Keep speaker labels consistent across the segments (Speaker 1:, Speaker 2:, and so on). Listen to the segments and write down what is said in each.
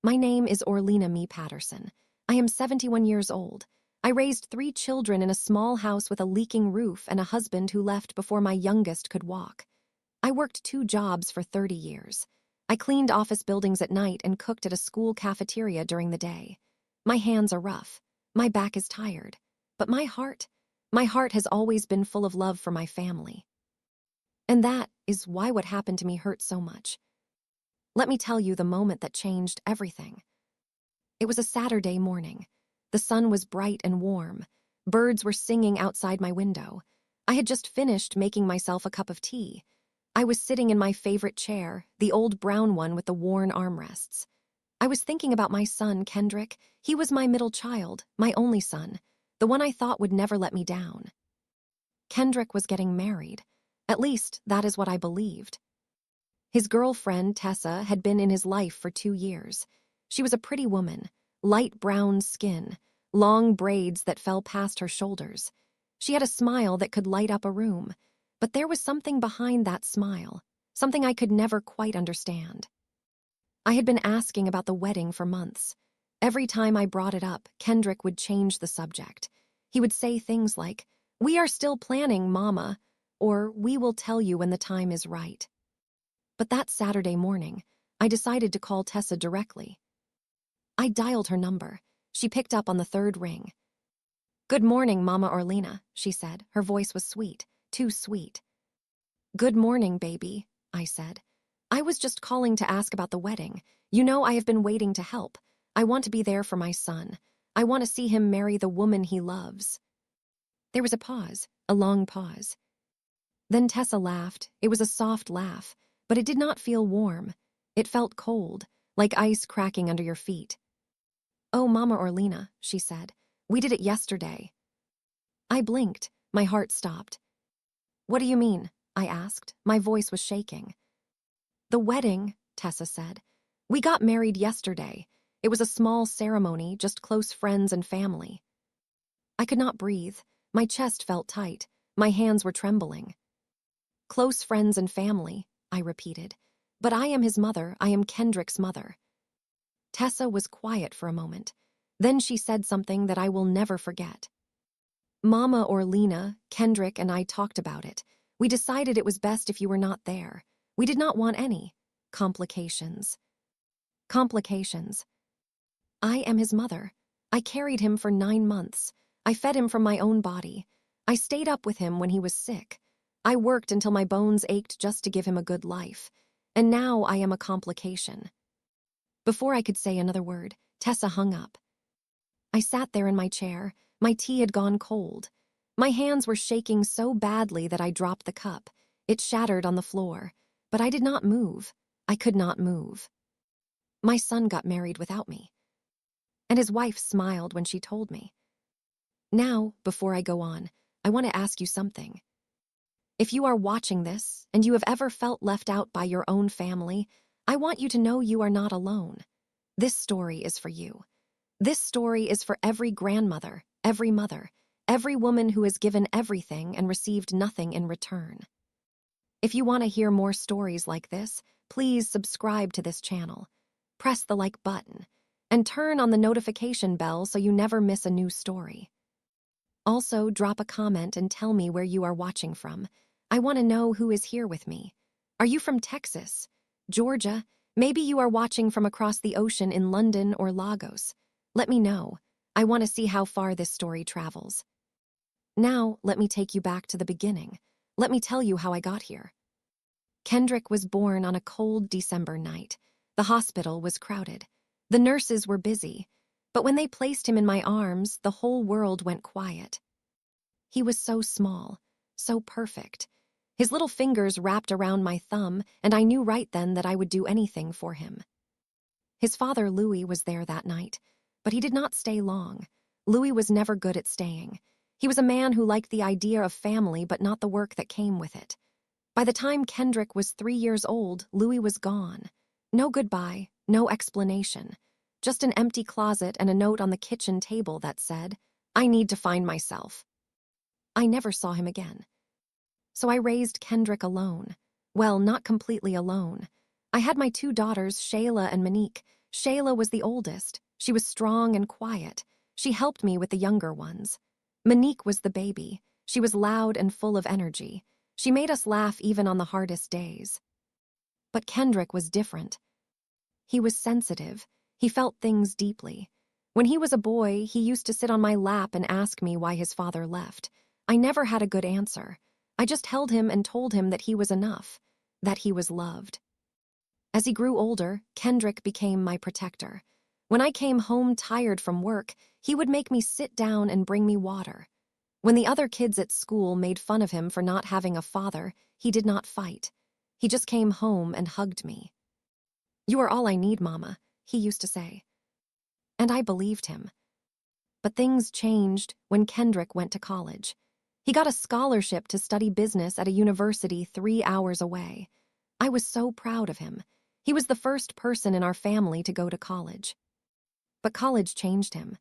Speaker 1: My name is Orlena Me Patterson. I am 71 years old. I raised 3 children in a small house with a leaking roof and a husband who left before my youngest could walk. I worked 2 jobs for 30 years. I cleaned office buildings at night and cooked at a school cafeteria during the day. My hands are rough. My back is tired. But my heart has always been full of love for my family. And that is why what happened to me hurt so much. Let me tell you the moment that changed everything. It was a Saturday morning. The sun was bright and warm. Birds were singing outside my window. I had just finished making myself a cup of tea. I was sitting in my favorite chair, the old brown one with the worn armrests. I was thinking about my son, Kendrick. He was my middle child, my only son, the one I thought would never let me down. Kendrick was getting married. At least, that is what I believed. His girlfriend, Tessa, had been in his life for 2 years. She was a pretty woman, light brown skin, long braids that fell past her shoulders. She had a smile that could light up a room, but there was something behind that smile, something I could never quite understand. I had been asking about the wedding for months. Every time I brought it up, Kendrick would change the subject. He would say things like, "We are still planning, Mama," or "We will tell you when the time is right." But that Saturday morning, I decided to call Tessa directly. I dialed her number. She picked up on the 3rd ring. "Good morning, Mama Orlena," she said. Her voice was sweet, too sweet. "Good morning, baby," I said. "I was just calling to ask about the wedding. You know I have been waiting to help. I want to be there for my son. I want to see him marry the woman he loves." There was a pause, a long pause. Then Tessa laughed. It was a soft laugh, but it did not feel warm. It felt cold, like ice cracking under your feet. "Oh, Mama Orlena," she said. "We did it yesterday." I blinked. My heart stopped. "What do you mean?" I asked. My voice was shaking. "The wedding," Tessa said. "We got married yesterday. It was a small ceremony, just close friends and family." I could not breathe. My chest felt tight. My hands were trembling. "Close friends and family," I repeated. "But I am his mother. I am Kendrick's mother." Tessa was quiet for a moment. Then she said something that I will never forget. "Mama Orlena, Kendrick and I talked about it. We decided it was best if you were not there. We did not want any complications." Complications. I am his mother. I carried him for 9 months. I fed him from my own body. I stayed up with him when he was sick. I worked until my bones ached just to give him a good life. And now I am a complication. Before I could say another word, Tessa hung up. I sat there in my chair. My tea had gone cold. My hands were shaking so badly that I dropped the cup. It shattered on the floor. But I did not move. I could not move. My son got married without me. And his wife smiled when she told me. Now, before I go on, I want to ask you something. If you are watching this, and you have ever felt left out by your own family, I want you to know you are not alone. This story is for you. This story is for every grandmother, every mother, every woman who has given everything and received nothing in return. If you want to hear more stories like this, please subscribe to this channel. Press the like button, and turn on the notification bell so you never miss a new story. Also, drop a comment and tell me where you are watching from. I want to know who is here with me. Are you from Texas, Georgia? Maybe you are watching from across the ocean in London or Lagos. Let me know. I want to see how far this story travels. Now, let me take you back to the beginning. Let me tell you how I got here. Kendrick was born on a cold December night. The hospital was crowded. The nurses were busy. But when they placed him in my arms, the whole world went quiet. He was so small, so perfect. His little fingers wrapped around my thumb, and I knew right then that I would do anything for him. His father, Louis, was there that night, but he did not stay long. Louis was never good at staying. He was a man who liked the idea of family, but not the work that came with it. By the time Kendrick was 3 years old, Louis was gone. No goodbye, no explanation. Just an empty closet and a note on the kitchen table that said, "I need to find myself." I never saw him again. So I raised Kendrick alone. Well, not completely alone. I had my 2 daughters, Shayla and Monique. Shayla was the oldest. She was strong and quiet. She helped me with the younger ones. Monique was the baby. She was loud and full of energy. She made us laugh even on the hardest days. But Kendrick was different. He was sensitive. He felt things deeply. When he was a boy, he used to sit on my lap and ask me why his father left. I never had a good answer. I just held him and told him that he was enough, that he was loved. As he grew older, Kendrick became my protector. When I came home tired from work, he would make me sit down and bring me water. When the other kids at school made fun of him for not having a father, he did not fight. He just came home and hugged me. "You are all I need, Mama," he used to say. And I believed him. But things changed when Kendrick went to college. He got a scholarship to study business at a university 3 hours away. I was so proud of him. He was the first person in our family to go to college. But college changed him.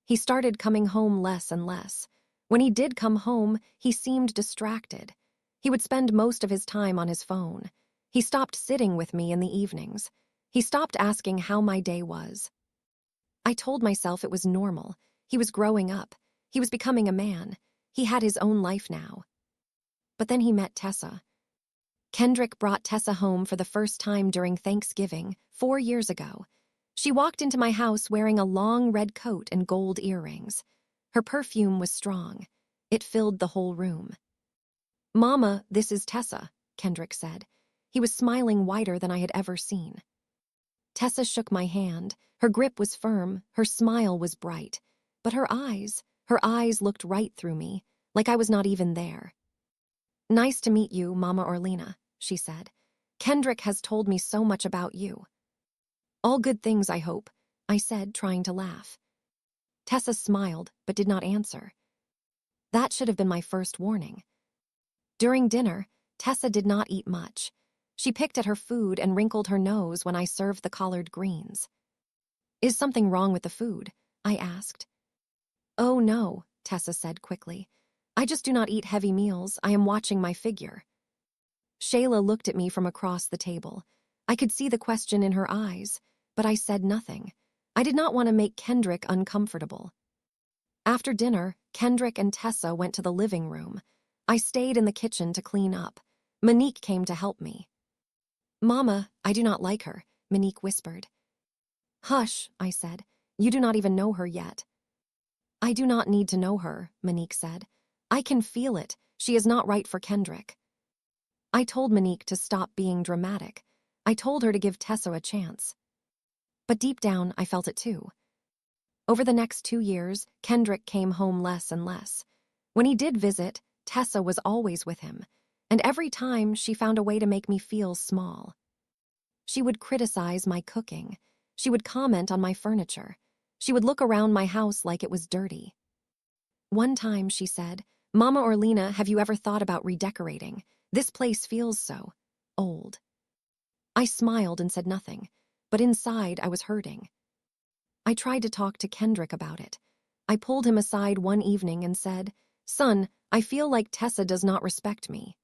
Speaker 1: He started coming home less and less. When he did come home, he seemed distracted. He would spend most of his time on his phone. He stopped sitting with me in the evenings. He stopped asking how my day was. I told myself it was normal. He was growing up. He was becoming a man. He had his own life now. But then he met Tessa. Kendrick brought Tessa home for the first time during Thanksgiving 4 years ago. She walked into my house wearing a long red coat and gold earrings. Her perfume was strong. It filled the whole room. "Mama, this is Tessa," Kendrick said. He was smiling wider than I had ever seen. Tessa shook my hand. Her grip was firm, her smile was bright. But her eyes looked right through me, like I was not even there. "Nice to meet you, Mama Orlena," she said. "Kendrick has told me so much about you." "All good things, I hope," I said, trying to laugh. Tessa smiled, but did not answer. That should have been my first warning. During dinner, Tessa did not eat much. She picked at her food and wrinkled her nose when I served the collard greens. "Is something wrong with the food?" I asked. "Oh no," Tessa said quickly. "I just do not eat heavy meals. I am watching my figure." Shayla looked at me from across the table. I could see the question in her eyes, but I said nothing. I did not want to make Kendrick uncomfortable. After dinner, Kendrick and Tessa went to the living room. I stayed in the kitchen to clean up. Monique came to help me. "Mama, I do not like her," Monique whispered. "Hush," I said. "You do not even know her yet." "I do not need to know her," Monique said. "I can feel it. She is not right for Kendrick." I told Monique to stop being dramatic. I told her to give Tessa a chance. But deep down, I felt it too. Over the next 2 years, Kendrick came home less and less. When he did visit, Tessa was always with him, and every time she found a way to make me feel small. She would criticize my cooking. She would comment on my furniture. She would look around my house like it was dirty. One time she said, "Mama Orlena, have you ever thought about redecorating? This place feels so old." I smiled and said nothing, but inside I was hurting. I tried to talk to Kendrick about it. I pulled him aside one evening and said, "Son, I feel like Tessa does not respect me."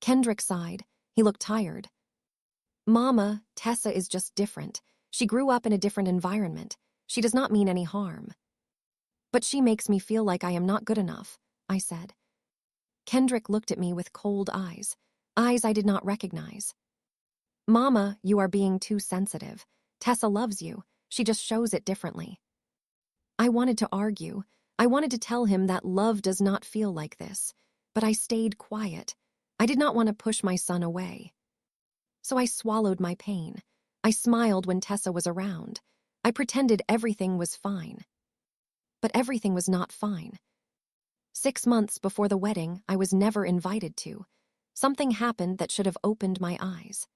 Speaker 1: Kendrick sighed. He looked tired. "Mama, Tessa is just different. She grew up in a different environment. She does not mean any harm." "But she makes me feel like I am not good enough," I said. Kendrick looked at me with cold eyes I did not recognize. "Mama, you are being too sensitive. Tessa loves you. She just shows it differently." I wanted to argue. I wanted to tell him that love does not feel like this, but I stayed quiet. I did not want to push my son away. So I swallowed my pain. I smiled when Tessa was around. I pretended everything was fine. But everything was not fine. 6 months before the wedding, I was never invited to. Something happened that should have opened my eyes.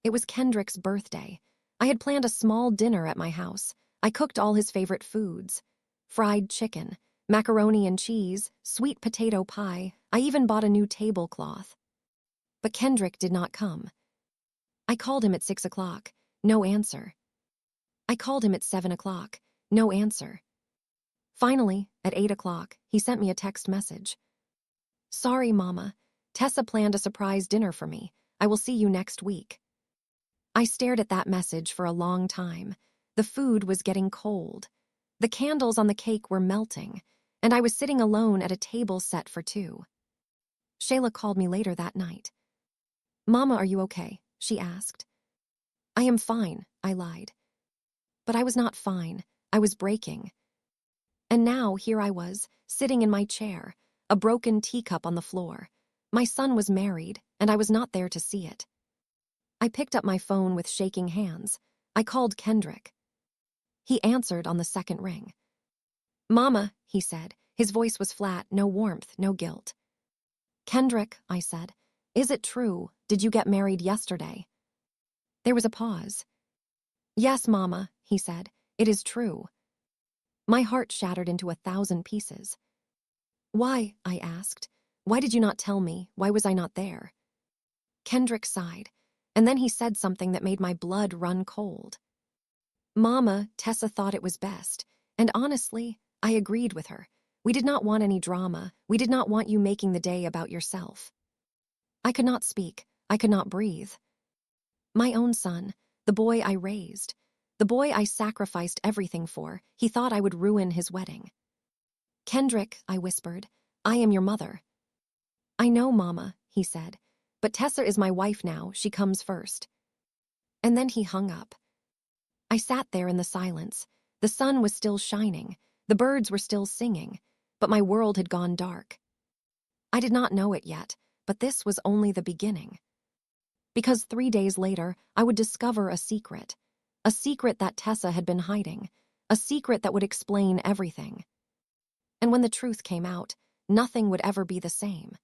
Speaker 1: It was Kendrick's birthday. I had planned a small dinner at my house. I cooked all his favorite foods. Fried chicken, macaroni and cheese, sweet potato pie. I even bought a new tablecloth. But Kendrick did not come. I called him at 6 o'clock. No answer. I called him at 7 o'clock. No answer. Finally, at 8 o'clock, he sent me a text message. "Sorry, Mama. Tessa planned a surprise dinner for me. I will see you next week." I stared at that message for a long time. The food was getting cold. The candles on the cake were melting, and I was sitting alone at a table set for two. Shayla called me later that night. "Mama, are you okay?" she asked. "I am fine," I lied. But I was not fine. I was breaking. And now here I was, sitting in my chair, a broken teacup on the floor. My son was married, and I was not there to see it. I picked up my phone with shaking hands. I called Kendrick. He answered on the second ring. "Mama," he said. His voice was flat, no warmth, no guilt. "Kendrick," I said, "is it true? Did you get married yesterday?" There was a pause. "Yes, Mama," he said, "it is true." My heart shattered into 1,000 pieces. "Why?" I asked. "Why did you not tell me? Why was I not there?" Kendrick sighed, and then he said something that made my blood run cold. "Mama, Tessa thought it was best, and honestly, I agreed with her. We did not want any drama. We did not want you making the day about yourself." I could not speak. I could not breathe. My own son, the boy I raised, the boy I sacrificed everything for, he thought I would ruin his wedding. "Kendrick," I whispered, "I am your mother." "I know, Mama," he said, "but Tessa is my wife now. She comes first." And then he hung up. I sat there in the silence. The sun was still shining. The birds were still singing, but my world had gone dark. I did not know it yet, but this was only the beginning. Because 3 days later, I would discover a secret that Tessa had been hiding, a secret that would explain everything. And when the truth came out, nothing would ever be the same.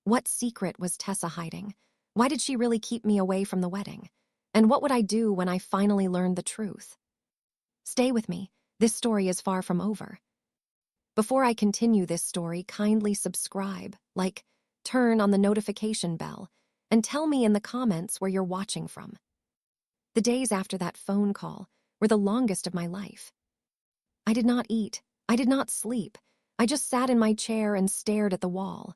Speaker 1: What secret was Tessa hiding? Why did she really keep me away from the wedding? And what would I do when I finally learned the truth? Stay with me. This story is far from over. Before I continue this story, kindly subscribe, turn on the notification bell, and tell me in the comments where you're watching from. The days after that phone call were the longest of my life. I did not eat. I did not sleep. I just sat in my chair and stared at the wall.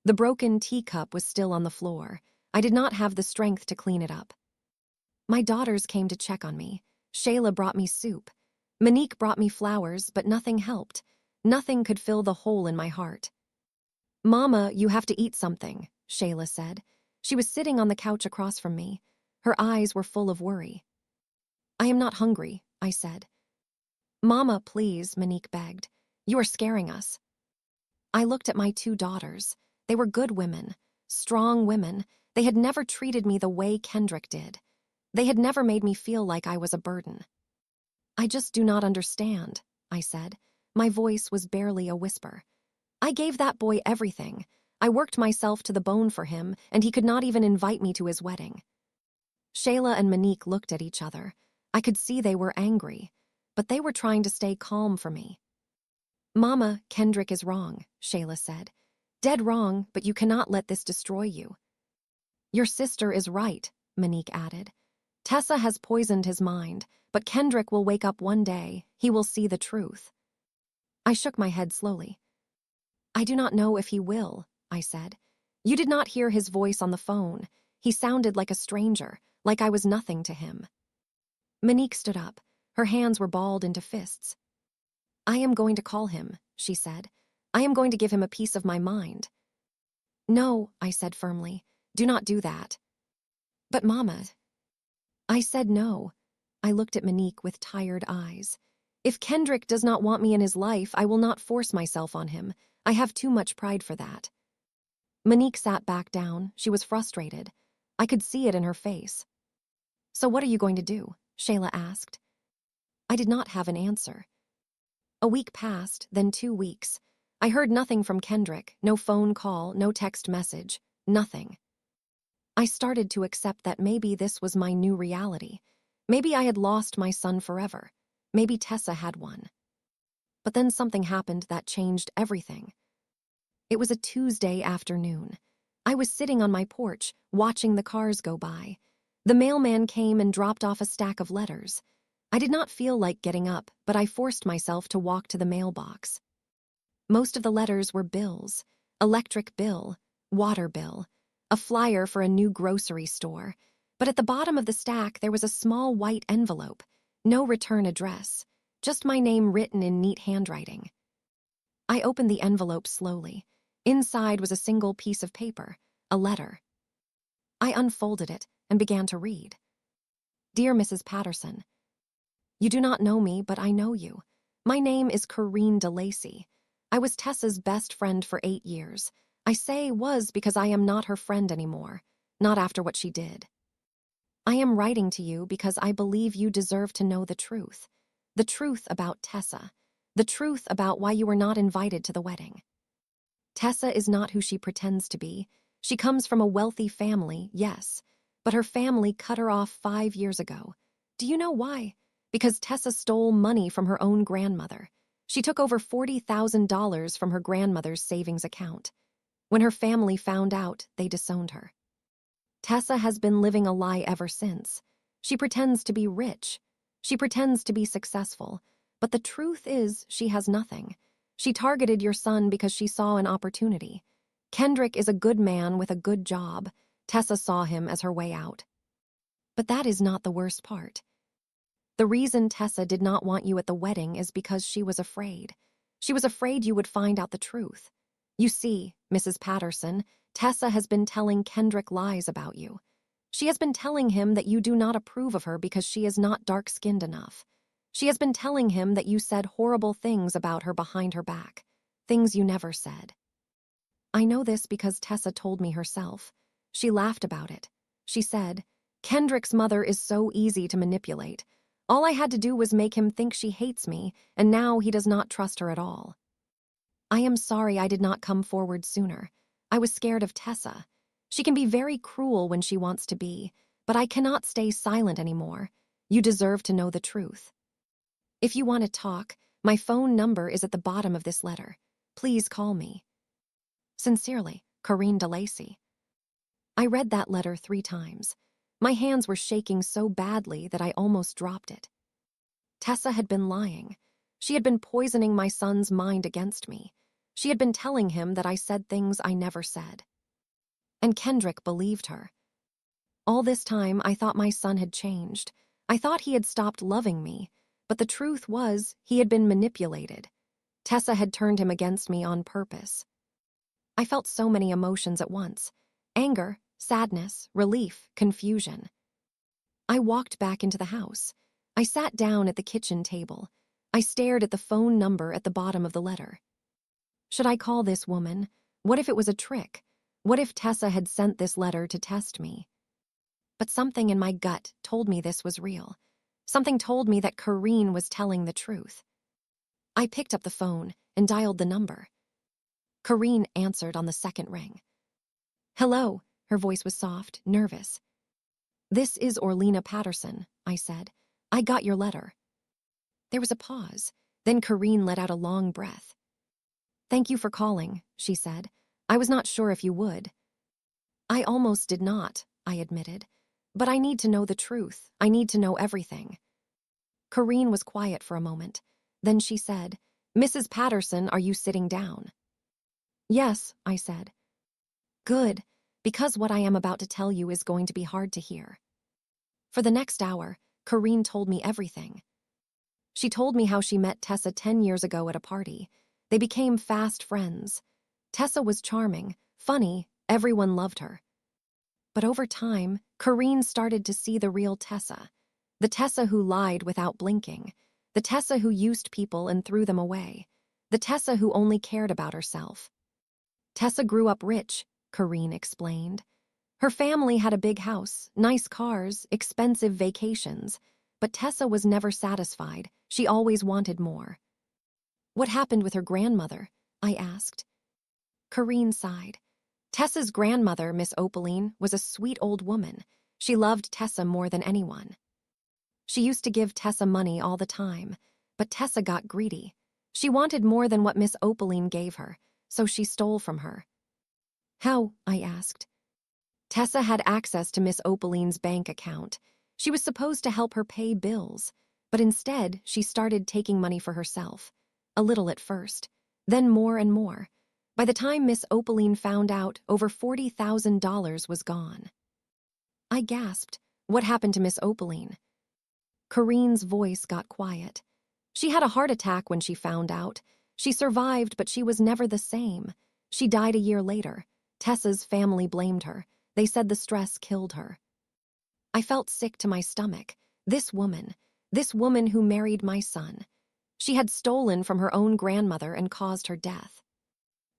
Speaker 1: The broken teacup was still on the floor. I did not have the strength to clean it up. My daughters came to check on me. Shayla brought me soup. Monique brought me flowers, but nothing helped. Nothing could fill the hole in my heart. "Mama, you have to eat something," Shayla said. She was sitting on the couch across from me. Her eyes were full of worry. "I am not hungry," I said. "Mama, please," Monique begged. "You are scaring us." I looked at my two daughters. They were good women, strong women. They had never treated me the way Kendrick did. They had never made me feel like I was a burden. "I just do not understand," I said. My voice was barely a whisper. "I gave that boy everything. I worked myself to the bone for him, and he could not even invite me to his wedding." Shayla and Monique looked at each other. I could see they were angry, but they were trying to stay calm for me. "Mama, Kendrick is wrong," Shayla said. "Dead wrong, but you cannot let this destroy you." "Your sister is right," Monique added. "Tessa has poisoned his mind, but Kendrick will wake up one day. He will see the truth." I shook my head slowly. "I do not know if he will," I said. "You did not hear his voice on the phone. He sounded like a stranger, like I was nothing to him." Monique stood up. Her hands were balled into fists. "I am going to call him," she said. "I am going to give him a piece of my mind." "No," I said firmly. "Do not do that." "But Mama—" I said no. I looked at Monique with tired eyes. "If Kendrick does not want me in his life, I will not force myself on him. I have too much pride for that." Monique sat back down. She was frustrated. I could see it in her face. "So what are you going to do?" Shayla asked. I did not have an answer. A week passed, then 2 weeks. I heard nothing from Kendrick, no phone call, no text message, nothing. I started to accept that maybe this was my new reality. Maybe I had lost my son forever. Maybe Tessa had one. But then something happened that changed everything. It was a Tuesday afternoon. I was sitting on my porch, watching the cars go by. The mailman came and dropped off a stack of letters. I did not feel like getting up, but I forced myself to walk to the mailbox. Most of the letters were bills: electric bill, water bill, a flyer for a new grocery store. But at the bottom of the stack, there was a small white envelope, no return address, just my name written in neat handwriting. I opened the envelope slowly. Inside was a single piece of paper, a letter. I unfolded it and began to read. Dear Mrs. Patterson, you do not know me, but I know you. My name is Corinne DeLacy. I was Tessa's best friend for 8 years. I say was because I am not her friend anymore, not after what she did. I am writing to you because I believe you deserve to know the truth about Tessa, the truth about why you were not invited to the wedding. Tessa is not who she pretends to be. She comes from a wealthy family, yes, but her family cut her off 5 years ago. Do you know why? Because Tessa stole money from her own grandmother. She took over $40,000 from her grandmother's savings account. When her family found out, they disowned her. Tessa has been living a lie ever since. She pretends to be rich. She pretends to be successful. But the truth is, she has nothing. She targeted your son because she saw an opportunity. Kendrick is a good man with a good job. Tessa saw him as her way out. But that is not the worst part. The reason Tessa did not want you at the wedding is because she was afraid. She was afraid you would find out the truth. You see, Mrs. Patterson, Tessa has been telling Kendrick lies about you. She has been telling him that you do not approve of her because she is not dark-skinned enough. She has been telling him that you said horrible things about her behind her back, things you never said. I know this because Tessa told me herself. She laughed about it. She said, Kendrick's mother is so easy to manipulate. All I had to do was make him think she hates me, and now he does not trust her at all. I am sorry I did not come forward sooner. I was scared of Tessa. She can be very cruel when she wants to be, but I cannot stay silent anymore. You deserve to know the truth. If you want to talk, my phone number is at the bottom of this letter. Please call me. Sincerely, Corinne DeLacy. I read that letter 3 times. My hands were shaking so badly that I almost dropped it. Tessa had been lying. She had been poisoning my son's mind against me. She had been telling him that I said things I never said. And Kendrick believed her. All this time, I thought my son had changed. I thought he had stopped loving me, but the truth was he had been manipulated. Tessa had turned him against me on purpose. I felt so many emotions at once: anger, sadness, relief, confusion. I walked back into the house. I sat down at the kitchen table. I stared at the phone number at the bottom of the letter. Should I call this woman? What if it was a trick? What if Tessa had sent this letter to test me? But something in my gut told me this was real. Something told me that Corinne was telling the truth. I picked up the phone and dialed the number. Corinne answered on the second ring. Hello, her voice was soft, nervous. This is Orlena Patterson, I said. I got your letter. There was a pause. Then Corinne let out a long breath. Thank you for calling, she said. I was not sure if you would. I almost did not, I admitted. But I need to know the truth. I need to know everything. Corinne was quiet for a moment. Then she said, Mrs. Patterson, are you sitting down? Yes, I said. Good, because what I am about to tell you is going to be hard to hear. For the next hour, Corinne told me everything. She told me how she met Tessa 10 years ago at a party. They became fast friends. Tessa was charming, funny, everyone loved her. But over time, Corinne started to see the real Tessa. The Tessa who lied without blinking. The Tessa who used people and threw them away. The Tessa who only cared about herself. Tessa grew up rich, Corinne explained. Her family had a big house, nice cars, expensive vacations. But Tessa was never satisfied. She always wanted more. What happened with her grandmother? I asked. Corinne sighed. Tessa's grandmother, Miss Opaline, was a sweet old woman. She loved Tessa more than anyone. She used to give Tessa money all the time, but Tessa got greedy. She wanted more than what Miss Opaline gave her, so she stole from her. How? I asked. Tessa had access to Miss Opaline's bank account. She was supposed to help her pay bills, but instead she started taking money for herself. A little at first, then more and more. By the time Miss Opaline found out, over $40,000 was gone. I gasped. What happened to Miss Opaline? Corinne's voice got quiet. She had a heart attack when she found out. She survived, but she was never the same. She died a year later. Tessa's family blamed her. They said the stress killed her. I felt sick to my stomach. This woman who married my son. She had stolen from her own grandmother and caused her death.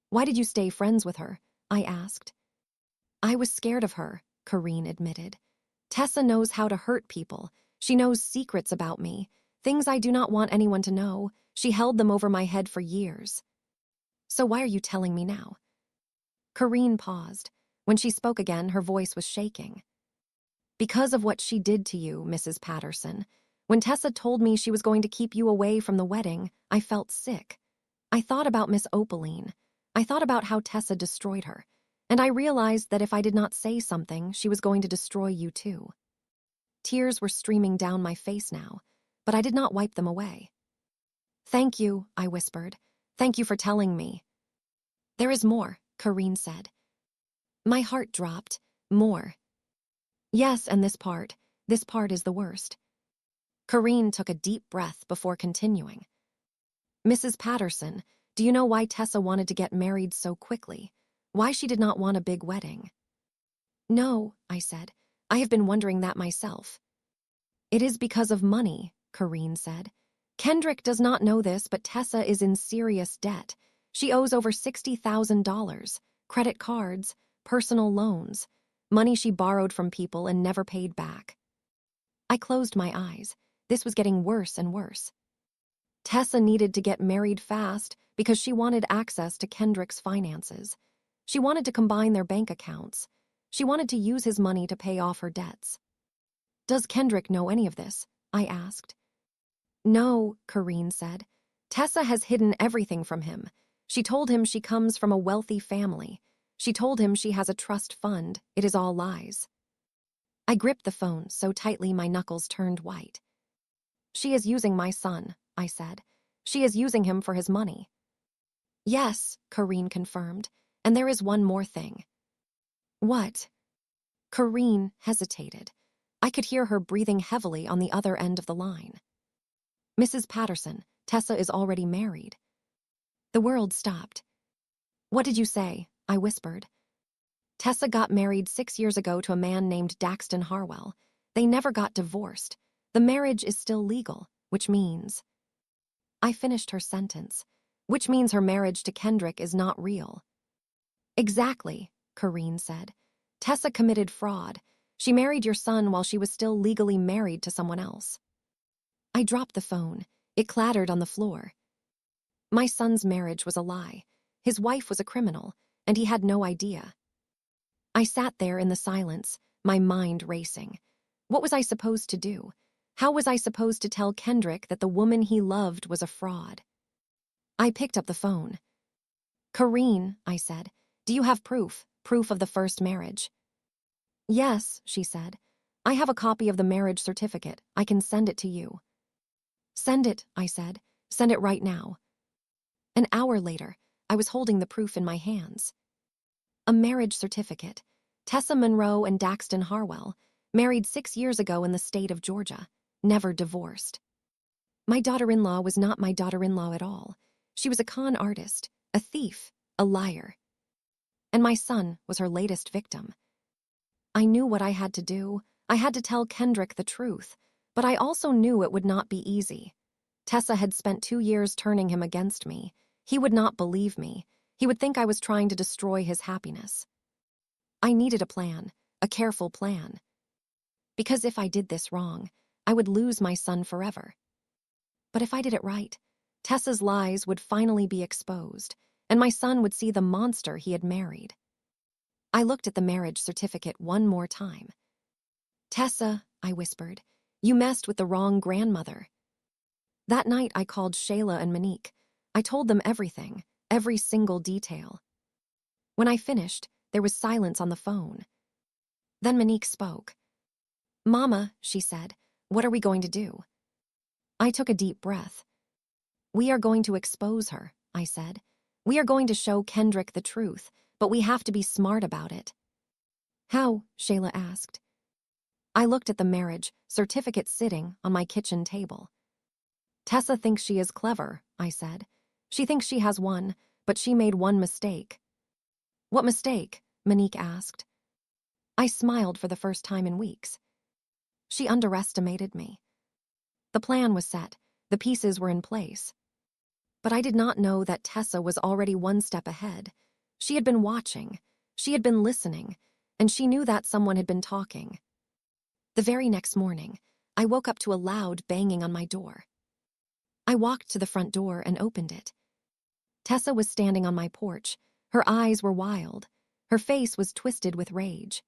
Speaker 1: Why did you stay friends with her? I asked. I was scared of her, Corinne admitted. Tessa knows how to hurt people. She knows secrets about me, things I do not want anyone to know. She held them over my head for years. So why are you telling me now? Corinne paused. When she spoke again, her voice was shaking. Because of what she did to you, Mrs. Patterson. When Tessa told me she was going to keep you away from the wedding, I felt sick. I thought about Miss Opaline. I thought about how Tessa destroyed her. And I realized that if I did not say something, she was going to destroy you too. Tears were streaming down my face now, but I did not wipe them away. Thank you, I whispered. Thank you for telling me. There is more, Corinne said. My heart dropped. More. Yes, and this part is the worst. Corinne took a deep breath before continuing. Mrs. Patterson, do you know why Tessa wanted to get married so quickly? Why she did not want a big wedding? No, I said. I have been wondering that myself. It is because of money, Corinne said. Kendrick does not know this, but Tessa is in serious debt. She owes over $60,000, credit cards, personal loans, money she borrowed from people and never paid back. I closed my eyes. This was getting worse and worse. Tessa needed to get married fast because she wanted access to Kendrick's finances. She wanted to combine their bank accounts. She wanted to use his money to pay off her debts. Does Kendrick know any of this? I asked. No, Corinne said. Tessa has hidden everything from him. She told him she comes from a wealthy family. She told him she has a trust fund. It is all lies. I gripped the phone so tightly my knuckles turned white. She is using my son, I said. She is using him for his money. Yes, Corinne confirmed, and there is one more thing. What? Corinne hesitated. I could hear her breathing heavily on the other end of the line. Mrs. Patterson, Tessa is already married. The world stopped. What did you say? I whispered. Tessa got married 6 years ago to a man named Daxton Harwell. They never got divorced. The marriage is still legal, which means... I finished her sentence. Which means her marriage to Kendrick is not real. Exactly, Corinne said. Tessa committed fraud. She married your son while she was still legally married to someone else. I dropped the phone. It clattered on the floor. My son's marriage was a lie. His wife was a criminal, and he had no idea. I sat there in the silence, my mind racing. What was I supposed to do? How was I supposed to tell Kendrick that the woman he loved was a fraud? I picked up the phone. Corinne, I said, do you have proof of the first marriage? Yes, she said. I have a copy of the marriage certificate. I can send it to you. Send it, I said. Send it right now. An hour later, I was holding the proof in my hands. A marriage certificate. Tessa Monroe and Daxton Harwell, married 6 years ago in the state of Georgia, never divorced. My daughter-in-law was not my daughter-in-law at all. She was a con artist, a thief, a liar. And my son was her latest victim. I knew what I had to do. I had to tell Kendrick the truth, but I also knew it would not be easy. Tessa had spent 2 years turning him against me. He would not believe me. He would think I was trying to destroy his happiness. I needed a plan, a careful plan. Because if I did this wrong, I would lose my son forever. But if I did it right, Tessa's lies would finally be exposed, and my son would see the monster he had married. I looked at the marriage certificate one more time. Tessa, I whispered, you messed with the wrong grandmother. That night I called Shayla and Monique. I told them everything, every single detail. When I finished, there was silence on the phone. Then Monique spoke. Mama, she said, what are we going to do? I took a deep breath. We are going to expose her, I said. We are going to show Kendrick the truth, but we have to be smart about it. How? Shayla asked. I looked at the marriage certificate sitting on my kitchen table. Tessa thinks she is clever, I said. She thinks she has one, but she made one mistake. What mistake? Monique asked. I smiled for the first time in weeks. She underestimated me. The plan was set. The pieces were in place. But I did not know that Tessa was already one step ahead. She had been watching. She had been listening. And she knew that someone had been talking. The very next morning, I woke up to a loud banging on my door. I walked to the front door and opened it. Tessa was standing on my porch. Her eyes were wild. Her face was twisted with rage.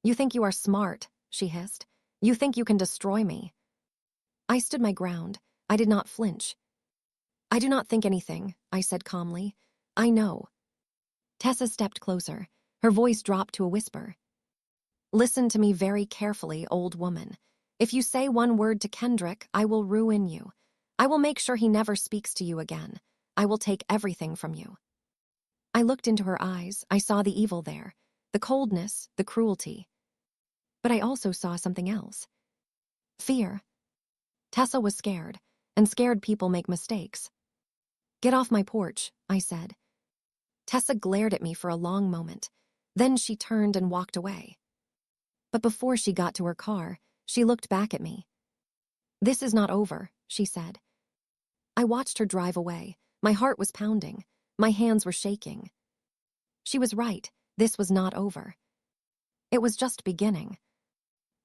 Speaker 1: You think you are smart, she hissed. You think you can destroy me. I stood my ground. I did not flinch. I do not think anything, I said calmly. I know. Tessa stepped closer. Her voice dropped to a whisper. Listen to me very carefully, old woman. If you say one word to Kendrick, I will ruin you. I will make sure he never speaks to you again. I will take everything from you. I looked into her eyes. I saw the evil there, the coldness, the cruelty. But I also saw something else. Fear. Tessa was scared, and scared people make mistakes. Get off my porch, I said. Tessa glared at me for a long moment. Then she turned and walked away. But before she got to her car, she looked back at me. This is not over, she said. I watched her drive away. My heart was pounding. My hands were shaking. She was right. This was not over. It was just beginning.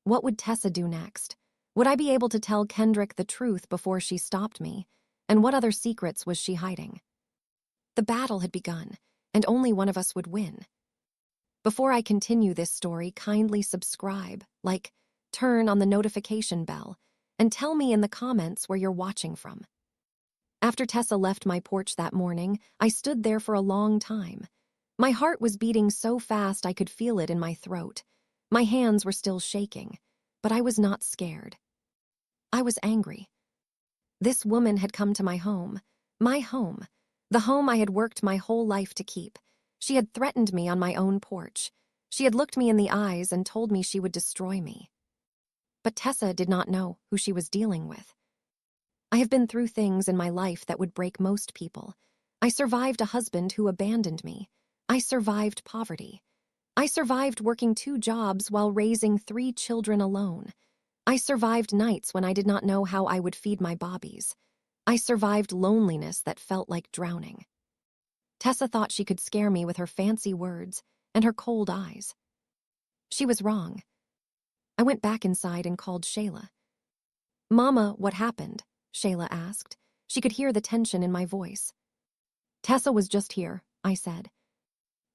Speaker 1: What would Tessa do next? Would I be able to tell Kendrick the truth before she stopped me? And what other secrets was she hiding? The battle had begun, and only one of us would win. Before I continue this story, kindly subscribe, like, turn on the notification bell, and tell me in the comments where you're watching from. After Tessa left my porch that morning, I stood there for a long time. My heart was beating so fast I could feel it in my throat. My hands were still shaking, but I was not scared. I was angry. This woman had come to my home, the home I had worked my whole life to keep. She had threatened me on my own porch. She had looked me in the eyes and told me she would destroy me. But Tessa did not know who she was dealing with. I have been through things in my life that would break most people. I survived a husband who abandoned me. I survived poverty. I survived working 2 jobs while raising 3 children alone. I survived nights when I did not know how I would feed my bobbies. I survived loneliness that felt like drowning. Tessa thought she could scare me with her fancy words and her cold eyes. She was wrong. I went back inside and called Shayla. Mama, what happened? Shayla asked. She could hear the tension in my voice. Tessa was just here, I said.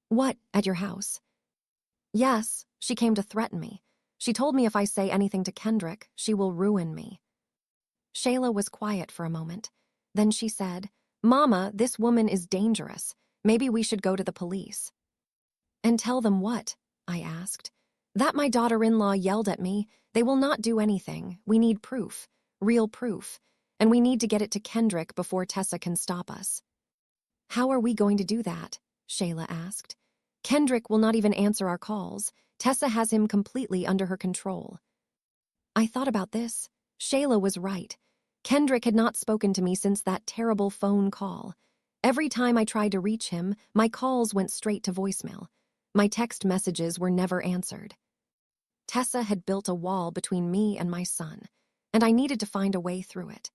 Speaker 1: What, at your house? Yes, she came to threaten me. She told me if I say anything to Kendrick, she will ruin me. Shayla was quiet for a moment. Then she said, Mama, this woman is dangerous. Maybe we should go to the police. And tell them what? I asked. That my daughter-in-law yelled at me. They will not do anything. We need proof, real proof. And we need to get it to Kendrick before Tessa can stop us. How are we going to do that? Shayla asked. Kendrick will not even answer our calls. Tessa has him completely under her control. I thought about this. Shayla was right. Kendrick had not spoken to me since that terrible phone call. Every time I tried to reach him, my calls went straight to voicemail. My text messages were never answered. Tessa had built a wall between me and my son, and I needed to find a way through it.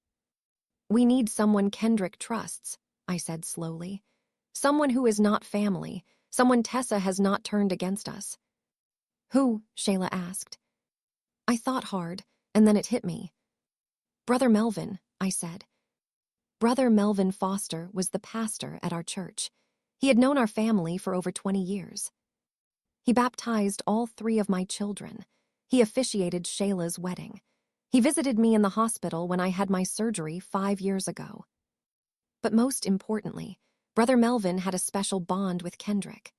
Speaker 1: We need someone Kendrick trusts, I said slowly. Someone who is not family, someone Tessa has not turned against us. Who? Shayla asked. I thought hard, and then it hit me. Brother Melvin, I said. Brother Melvin Foster was the pastor at our church. He had known our family for over 20 years. He baptized all 3 of my children. He officiated Shayla's wedding. He visited me in the hospital when I had my surgery 5 years ago. But most importantly, Brother Melvin had a special bond with Kendrick.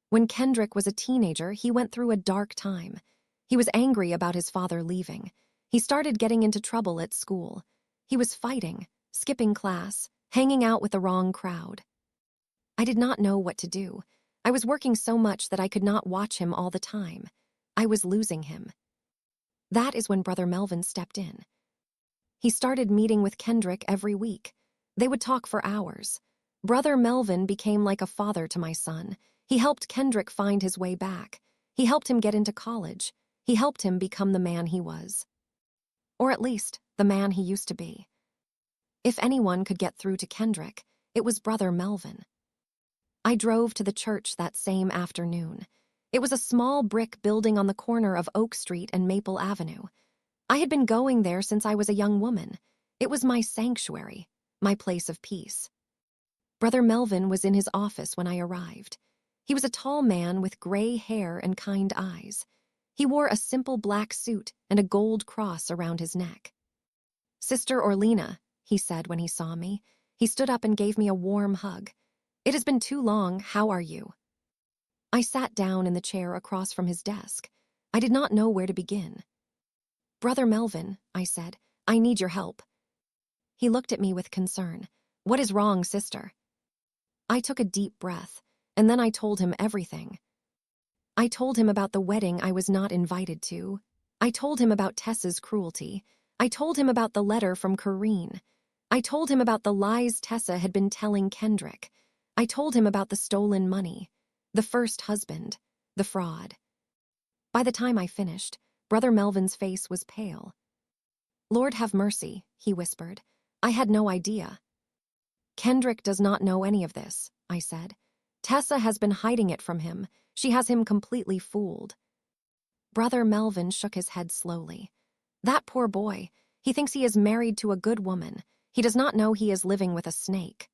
Speaker 1: When Kendrick was a teenager, he went through a dark time. He was angry about his father leaving. He started getting into trouble at school. He was fighting, skipping class, hanging out with the wrong crowd. I did not know what to do. I was working so much that I could not watch him all the time. I was losing him. That is when Brother Melvin stepped in. He started meeting with Kendrick every week. They would talk for hours. Brother Melvin became like a father to my son. He helped Kendrick find his way back. He helped him get into college. He helped him become the man he was. Or at least, the man he used to be. If anyone could get through to Kendrick, it was Brother Melvin. I drove to the church that same afternoon. It was a small brick building on the corner of Oak Street and Maple Avenue. I had been going there since I was a young woman. It was my sanctuary, my place of peace. Brother Melvin was in his office when I arrived. He was a tall man with gray hair and kind eyes. He wore a simple black suit and a gold cross around his neck. "Sister Orlena," he said when he saw me. He stood up and gave me a warm hug. "It has been too long. How are you?" I sat down in the chair across from his desk. I did not know where to begin. "Brother Melvin," I said, "I need your help." He looked at me with concern. "What is wrong, sister?" I took a deep breath, and then I told him everything. I told him about the wedding I was not invited to. I told him about Tessa's cruelty. I told him about the letter from Corrine. I told him about the lies Tessa had been telling Kendrick. I told him about the stolen money, the first husband, the fraud. By the time I finished, Brother Melvin's face was pale. "Lord have mercy," he whispered. "I had no idea." "Kendrick does not know any of this," I said. "Tessa has been hiding it from him. She has him completely fooled." Brother Melvin shook his head slowly. "That poor boy. He thinks he is married to a good woman. He does not know he is living with a snake."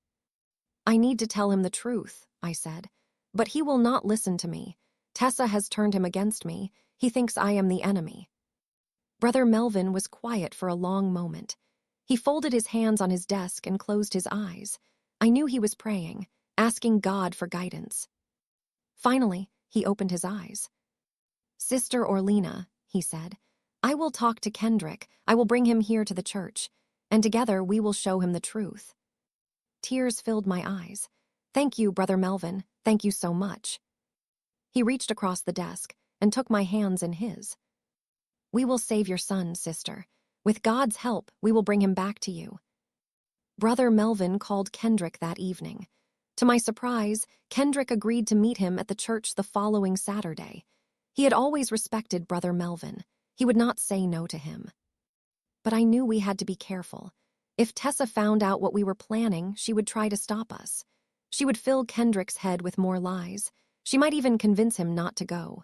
Speaker 1: "I need to tell him the truth," I said. "But he will not listen to me. Tessa has turned him against me. He thinks I am the enemy." Brother Melvin was quiet for a long moment. He folded his hands on his desk and closed his eyes. I knew he was praying, asking God for guidance. Finally, he opened his eyes. "Sister Orlena," he said, "I will talk to Kendrick. I will bring him here to the church, and together we will show him the truth." Tears filled my eyes. "Thank you, Brother Melvin. Thank you so much." He reached across the desk and took my hands in his. "We will save your son, sister. With God's help, we will bring him back to you." Brother Melvin called Kendrick that evening. To my surprise, Kendrick agreed to meet him at the church the following Saturday. He had always respected Brother Melvin. He would not say no to him. But I knew we had to be careful. If Tessa found out what we were planning, she would try to stop us. She would fill Kendrick's head with more lies. She might even convince him not to go.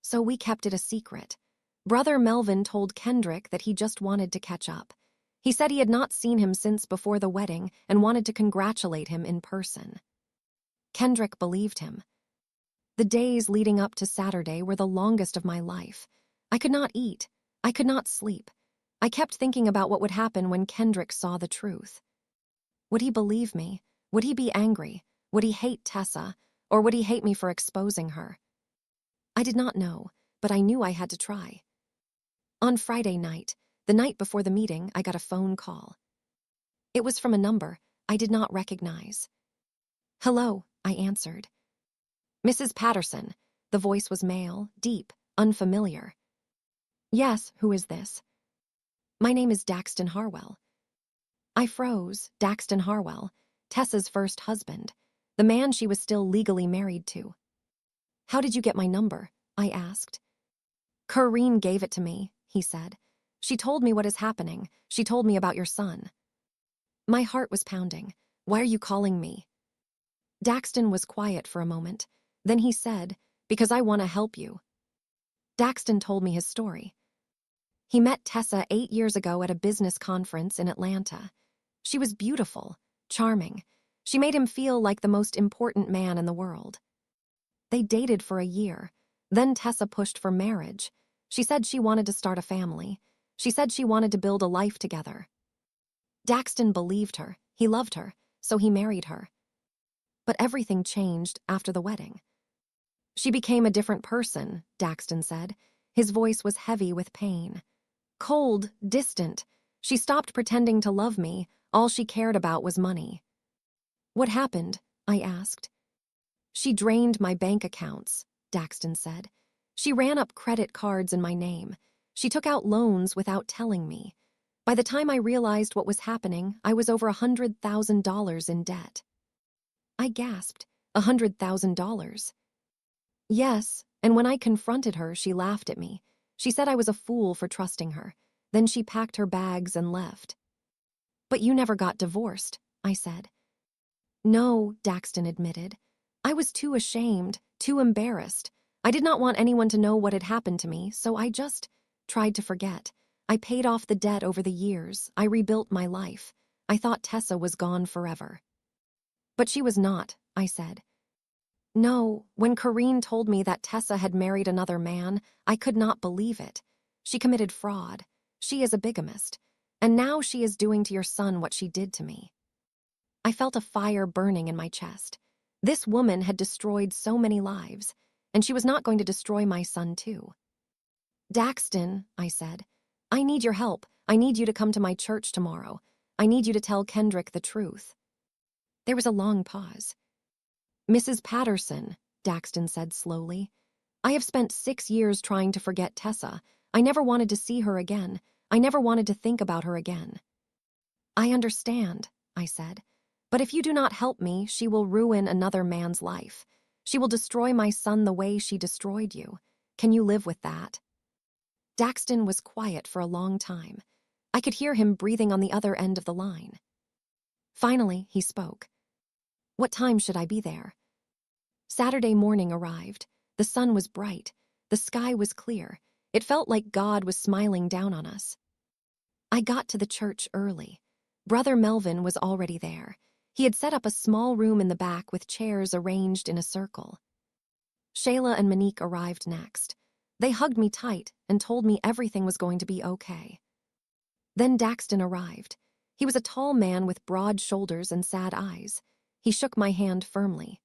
Speaker 1: So we kept it a secret. Brother Melvin told Kendrick that he just wanted to catch up. He said he had not seen him since before the wedding and wanted to congratulate him in person. Kendrick believed him. The days leading up to Saturday were the longest of my life. I could not eat. I could not sleep. I kept thinking about what would happen when Kendrick saw the truth. Would he believe me? Would he be angry? Would he hate Tessa? Or would he hate me for exposing her? I did not know, but I knew I had to try. On Friday night, the night before the meeting, I got a phone call. It was from a number I did not recognize. "Hello," I answered. "Mrs. Patterson." The voice was male, deep, unfamiliar. "Yes, who is this?" "My name is Daxton Harwell." I froze. Daxton Harwell, Tessa's first husband, the man she was still legally married to. "How did you get my number?" I asked. "Corrine gave it to me," he said. "She told me what is happening. She told me about your son." My heart was pounding. "Why are you calling me?" Daxton was quiet for a moment. Then he said, "Because I want to help you." Daxton told me his story. He met Tessa 8 years ago at a business conference in Atlanta. She was beautiful, charming. She made him feel like the most important man in the world. They dated for a year. Then Tessa pushed for marriage. She said she wanted to start a family. She said she wanted to build a life together. Daxton believed her. He loved her, so he married her. But everything changed after the wedding. "She became a different person," Daxton said. His voice was heavy with pain. "Cold, distant. She stopped pretending to love me. All she cared about was money." "What happened?" I asked. "She drained my bank accounts," Daxton said. "She ran up credit cards in my name. She took out loans without telling me. By the time I realized what was happening, I was over $100,000 in debt. I gasped. $100,000? Yes, and when I confronted her, she laughed at me. She said I was a fool for trusting her. Then she packed her bags and left. But you never got divorced, I said. No, Daxton admitted. I was too ashamed, too embarrassed. I did not want anyone to know what had happened to me, so I just tried to forget. I paid off the debt over the years. I rebuilt my life. I thought Tessa was gone forever. But she was not, I said. No, when Corrine told me that Tessa had married another man, I could not believe it. She committed fraud. She is a bigamist. And now she is doing to your son what she did to me. I felt a fire burning in my chest. This woman had destroyed so many lives, and she was not going to destroy my son too. Daxton, I said, I need your help. I need you to come to my church tomorrow. I need you to tell Kendrick the truth. There was a long pause. Mrs. Patterson, Daxton said slowly, I have spent 6 years trying to forget Tessa. I never wanted to see her again. I never wanted to think about her again. I understand, I said. But if you do not help me, she will ruin another man's life. She will destroy my son the way she destroyed you. Can you live with that? Daxton was quiet for a long time. I could hear him breathing on the other end of the line. Finally, he spoke. What time should I be there? Saturday morning arrived. The sun was bright. The sky was clear. It felt like God was smiling down on us. I got to the church early. Brother Melvin was already there. He had set up a small room in the back with chairs arranged in a circle. Shayla and Monique arrived next. They hugged me tight and told me everything was going to be okay. Then Daxton arrived. He was a tall man with broad shoulders and sad eyes. He shook my hand firmly.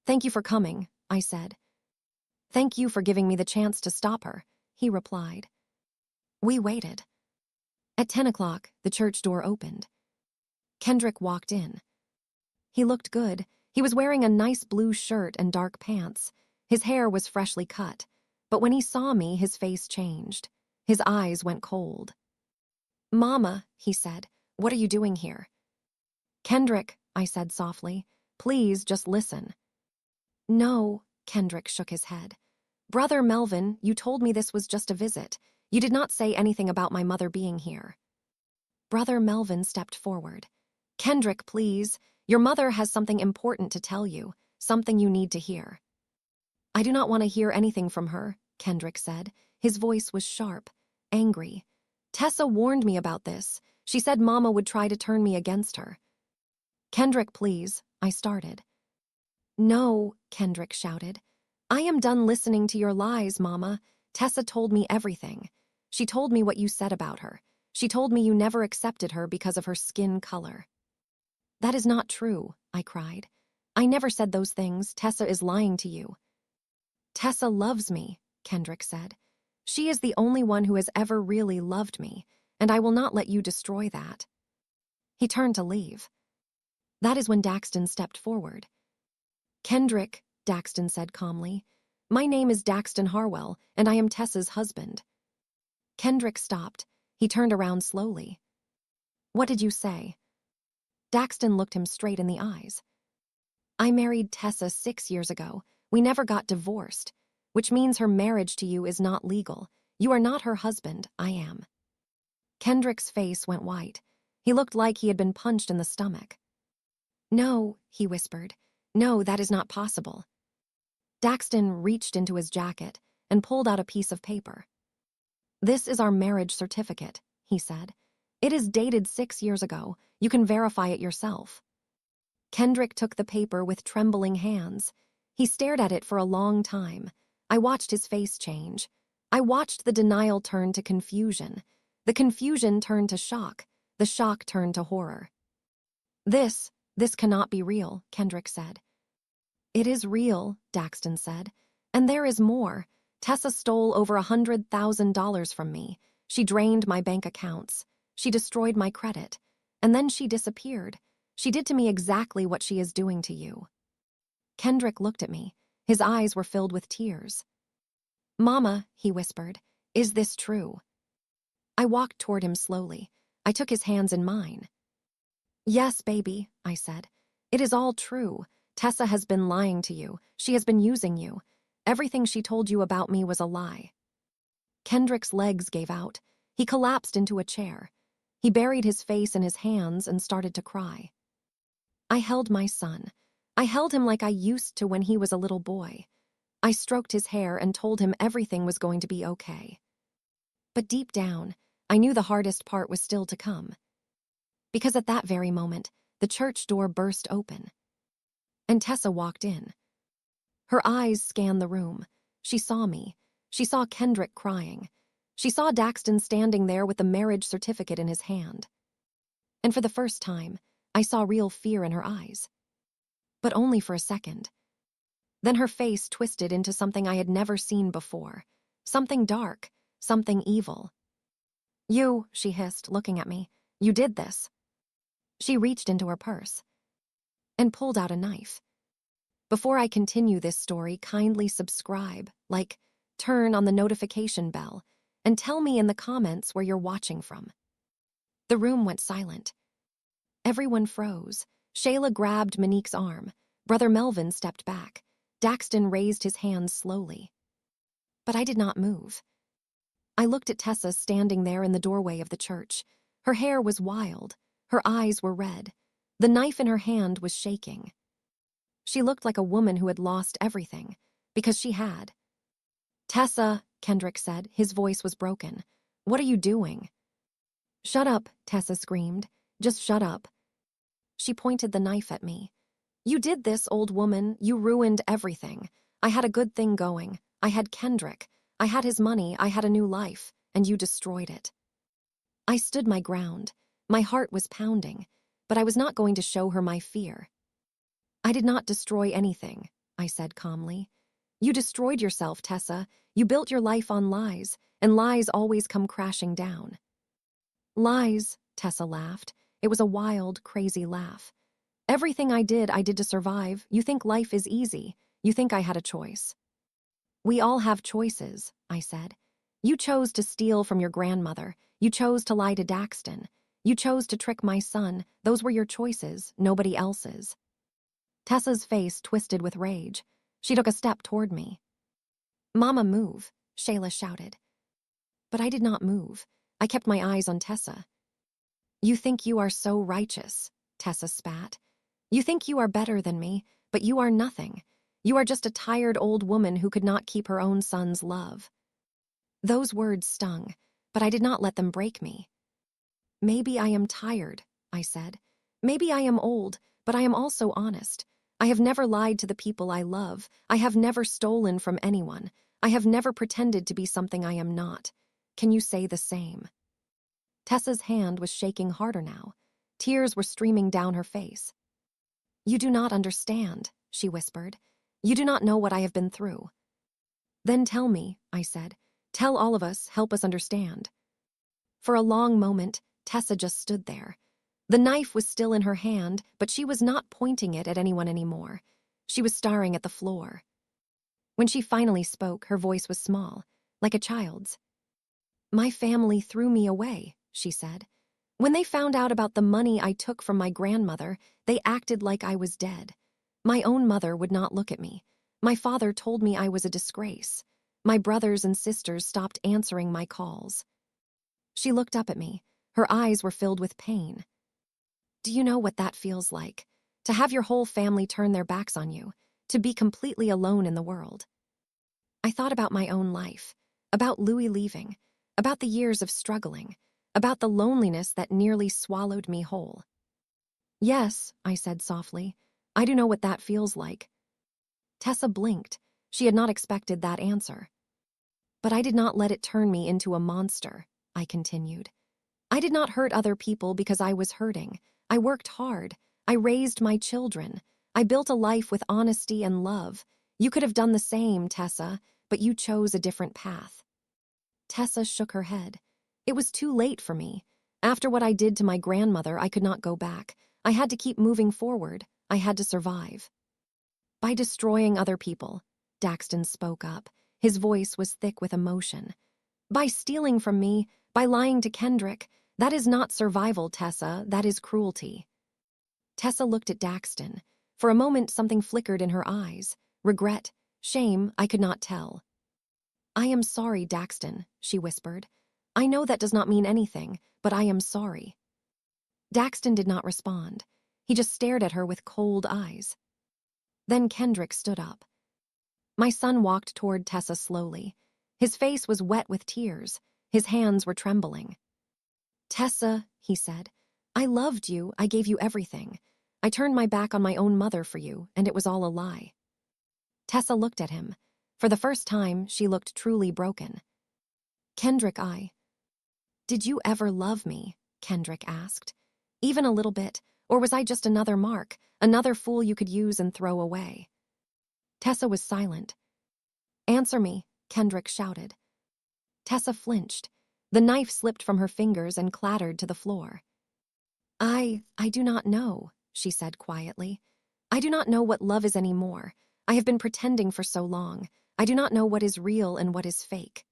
Speaker 1: Thank you for coming, I said. Thank you for giving me the chance to stop her, he replied. We waited. At 10 o'clock, the church door opened. Kendrick walked in. He looked good. He was wearing a nice blue shirt and dark pants. His hair was freshly cut. But when he saw me, his face changed. His eyes went cold. Mama, he said, what are you doing here? Kendrick, I said softly, please just listen. No, Kendrick shook his head. Brother Melvin, you told me this was just a visit. You did not say anything about my mother being here. Brother Melvin stepped forward. Kendrick, please. Your mother has something important to tell you, something you need to hear. I do not want to hear anything from her, Kendrick said. His voice was sharp, angry. Tessa warned me about this. She said Mama would try to turn me against her. Kendrick, please, I started. No, Kendrick shouted. I am done listening to your lies, Mama. Tessa told me everything. She told me what you said about her. She told me you never accepted her because of her skin color. That is not true, I cried. I never said those things. Tessa is lying to you. Tessa loves me, Kendrick said. She is the only one who has ever really loved me, and I will not let you destroy that. He turned to leave. That is when Daxton stepped forward. Kendrick, Daxton said calmly, my name is Daxton Harwell, and I am Tessa's husband. Kendrick stopped. He turned around slowly. What did you say? Daxton looked him straight in the eyes. I married Tessa 6 years ago. We never got divorced, which means her marriage to you is not legal. You are not her husband, I am. Kendrick's face went white. He looked like he had been punched in the stomach. No, he whispered. No, that is not possible. Daxton reached into his jacket and pulled out a piece of paper. This is our marriage certificate, he said. It is dated 6 years ago. You can verify it yourself. Kendrick took the paper with trembling hands. He stared at it for a long time. I watched his face change. I watched the denial turn to confusion. The confusion turned to shock. The shock turned to horror. This cannot be real, Kendrick said. It is real, Daxton said. And there is more. Tessa stole over $100,000 from me. She drained my bank accounts. She destroyed my credit. And then she disappeared. She did to me exactly what she is doing to you. Kendrick looked at me. His eyes were filled with tears. Mama, he whispered, Is this true? I walked toward him slowly. I took his hands in mine. Yes, baby, I said. It is all true. Tessa has been lying to you. She has been using you. Everything she told you about me was a lie. Kendrick's legs gave out. He collapsed into a chair. He buried his face in his hands and started to cry. I held my son. I held him like I used to when he was a little boy. I stroked his hair and told him everything was going to be okay. But deep down, I knew the hardest part was still to come. Because at that very moment, the church door burst open. And Tessa walked in. Her eyes scanned the room. She saw me. She saw Kendrick crying. She saw Daxton standing there with the marriage certificate in his hand. And for the first time, I saw real fear in her eyes. But only for a second. Then her face twisted into something I had never seen before. Something dark, something evil. You, she hissed, looking at me. You did this. She reached into her purse and pulled out a knife. Before I continue this story, kindly subscribe, turn on the notification bell, and tell me in the comments where you're watching from. The room went silent. Everyone froze. Shayla grabbed Monique's arm. Brother Melvin stepped back. Daxton raised his hands slowly. But I did not move. I looked at Tessa standing there in the doorway of the church. Her hair was wild. Her eyes were red. The knife in her hand was shaking. She looked like a woman who had lost everything, because she had. Tessa, Kendrick said. His voice was broken. What are you doing? Shut up, Tessa screamed. Just shut up. She pointed the knife at me. You did this, old woman. You ruined everything. I had a good thing going. I had Kendrick. I had his money. I had a new life. And you destroyed it. I stood my ground. My heart was pounding, but I was not going to show her my fear. I did not destroy anything, I said calmly. You destroyed yourself, Tessa. You built your life on lies, and lies always come crashing down. Lies, Tessa laughed. It was a wild, crazy laugh. Everything I did to survive. You think life is easy. You think I had a choice. We all have choices, I said. You chose to steal from your grandmother. You chose to lie to Daxton. You chose to trick my son. Those were your choices, nobody else's. Tessa's face twisted with rage. She took a step toward me. Mama, move, Shayla shouted. But I did not move. I kept my eyes on Tessa. You think you are so righteous, Tessa spat. You think you are better than me, but you are nothing. You are just a tired old woman who could not keep her own son's love. Those words stung, but I did not let them break me. Maybe I am tired, I said. Maybe I am old, but I am also honest. I have never lied to the people I love. I have never stolen from anyone. I have never pretended to be something I am not. Can you say the same? Tessa's hand was shaking harder now. Tears were streaming down her face. You do not understand, she whispered. You do not know what I have been through. Then tell me, I said. Tell all of us, help us understand. For a long moment, Tessa just stood there. The knife was still in her hand, but she was not pointing it at anyone anymore. She was staring at the floor. When she finally spoke, her voice was small, like a child's. My family threw me away, she said. When they found out about the money I took from my grandmother, they acted like I was dead. My own mother would not look at me. My father told me I was a disgrace. My brothers and sisters stopped answering my calls. She looked up at me. Her eyes were filled with pain. Do you know what that feels like? To have your whole family turn their backs on you, to be completely alone in the world. I thought about my own life, about Louis leaving, about the years of struggling, about the loneliness that nearly swallowed me whole. Yes, I said softly, I do know what that feels like. Tessa blinked. She had not expected that answer. But I did not let it turn me into a monster, I continued. I did not hurt other people because I was hurting. I worked hard. I raised my children. I built a life with honesty and love. You could have done the same, Tessa, but you chose a different path. Tessa shook her head. It was too late for me. After what I did to my grandmother, I could not go back. I had to keep moving forward. I had to survive. By destroying other people, Daxton spoke up. His voice was thick with emotion. By stealing from me, by lying to Kendrick. That is not survival, Tessa, that is cruelty. Tessa looked at Daxton. For a moment something flickered in her eyes. Regret, shame, I could not tell. I am sorry, Daxton, she whispered. I know that does not mean anything, but I am sorry. Daxton did not respond. He just stared at her with cold eyes. Then Kendrick stood up. My son walked toward Tessa slowly. His face was wet with tears. His hands were trembling. Tessa, he said, I loved you, I gave you everything. I turned my back on my own mother for you, and it was all a lie. Tessa looked at him. For the first time, she looked truly broken. Kendrick, Did you ever love me? Kendrick asked. Even a little bit, or was I just another mark, another fool you could use and throw away? Tessa was silent. Answer me, Kendrick shouted. Tessa flinched. The knife slipped from her fingers and clattered to the floor. I do not know, she said quietly. I do not know what love is anymore. I have been pretending for so long. I do not know what is real and what is fake.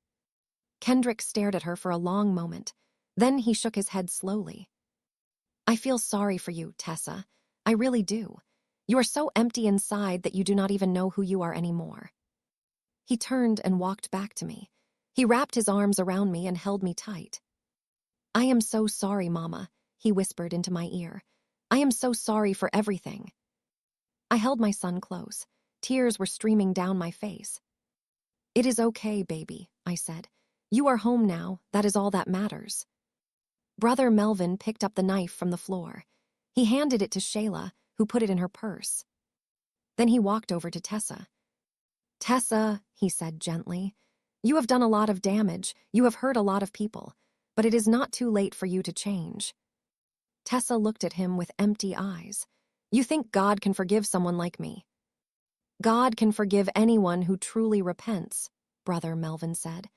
Speaker 1: Kendrick stared at her for a long moment. Then he shook his head slowly. I feel sorry for you, Tessa. I really do. You are so empty inside that you do not even know who you are anymore. He turned and walked back to me. He wrapped his arms around me and held me tight. I am so sorry, Mama, he whispered into my ear. I am so sorry for everything. I held my son close. Tears were streaming down my face. It is okay, baby, I said. You are home now, that is all that matters. Brother Melvin picked up the knife from the floor. He handed it to Shayla, who put it in her purse. Then he walked over to Tessa. Tessa, he said gently, you have done a lot of damage, you have hurt a lot of people, but it is not too late for you to change. Tessa looked at him with empty eyes. You think God can forgive someone like me? God can forgive anyone who truly repents, Brother Melvin said.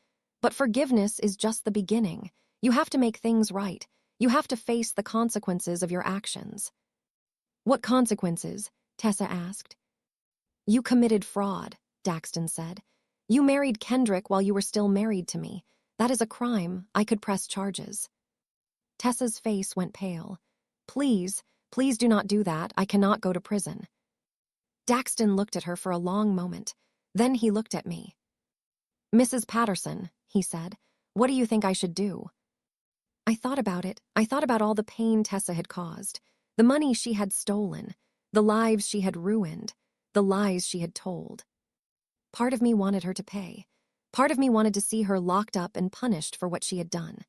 Speaker 1: But forgiveness is just the beginning. You have to make things right. You have to face the consequences of your actions. What consequences? Tessa asked. You committed fraud, Daxton said. You married Kendrick while you were still married to me. That is a crime. I could press charges. Tessa's face went pale. Please, please do not do that. I cannot go to prison. Daxton looked at her for a long moment. Then he looked at me. Mrs. Patterson, he said, what do you think I should do? I thought about it. I thought about all the pain Tessa had caused, the money she had stolen, the lives she had ruined, the lies she had told. Part of me wanted her to pay. Part of me wanted to see her locked up and punished for what she had done.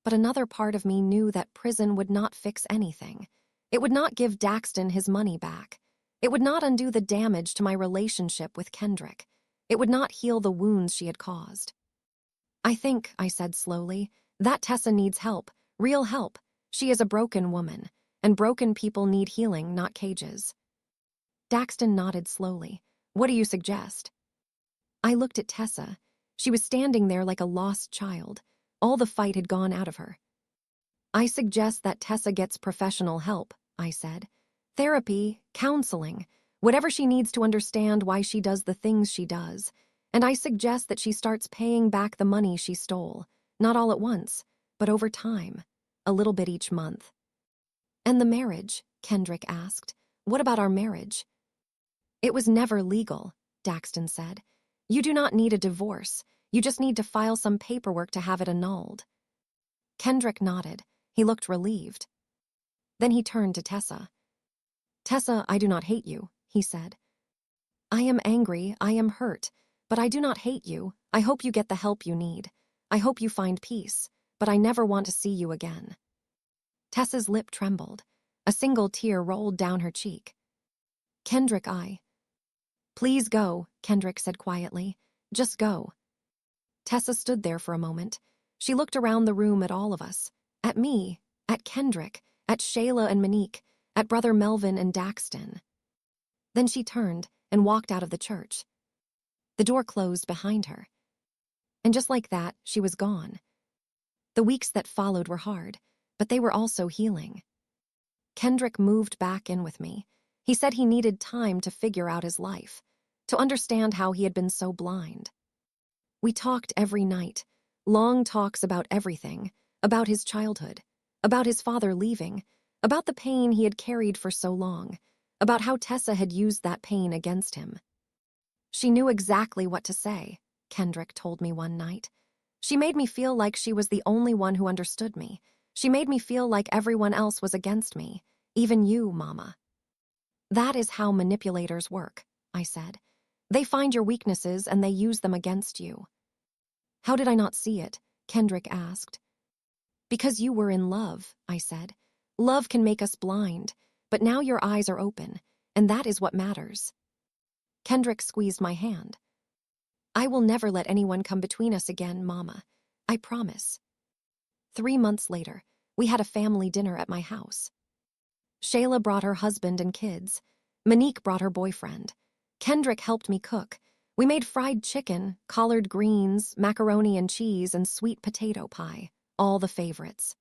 Speaker 1: But another part of me knew that prison would not fix anything. It would not give Daxton his money back. It would not undo the damage to my relationship with Kendrick. It would not heal the wounds she had caused. I think, I said slowly, that Tessa needs help, real help. She is a broken woman, and broken people need healing, not cages. Daxton nodded slowly. What do you suggest? I looked at Tessa. She was standing there like a lost child. All the fight had gone out of her. I suggest that Tessa gets professional help, I said. Therapy, counseling, whatever she needs to understand why she does the things she does. And I suggest that she starts paying back the money she stole, not all at once, but over time, a little bit each month. And the marriage? Kendrick asked. What about our marriage? It was never legal, Daxton said. You do not need a divorce. You just need to file some paperwork to have it annulled. Kendrick nodded. He looked relieved. Then he turned to Tessa. Tessa, I do not hate you, he said. I am angry, I am hurt, but I do not hate you. I hope you get the help you need. I hope you find peace, but I never want to see you again. Tessa's lip trembled. A single tear rolled down her cheek. Kendrick, Please go, Kendrick said quietly. Just go. Tessa stood there for a moment. She looked around the room at all of us. At me, at Kendrick, at Shayla and Monique, at Brother Melvin and Daxton. Then she turned and walked out of the church. The door closed behind her. And just like that, she was gone. The weeks that followed were hard, but they were also healing. Kendrick moved back in with me. He said he needed time to figure out his life, to understand how he had been so blind. We talked every night. Long talks about everything, about his childhood, about his father leaving, about the pain he had carried for so long, about how Tessa had used that pain against him. She knew exactly what to say, Kendrick told me one night. She made me feel like she was the only one who understood me. She made me feel like everyone else was against me, even you, Mama. That is how manipulators work, I said. They find your weaknesses and they use them against you. How did I not see it? Kendrick asked. Because you were in love, I said. Love can make us blind, but now your eyes are open, and that is what matters. Kendrick squeezed my hand. I will never let anyone come between us again, Mama. I promise. 3 months later, we had a family dinner at my house. Shayla brought her husband and kids. Monique brought her boyfriend. Kendrick helped me cook. We made fried chicken, collard greens, macaroni and cheese, and sweet potato pie, all the favorites.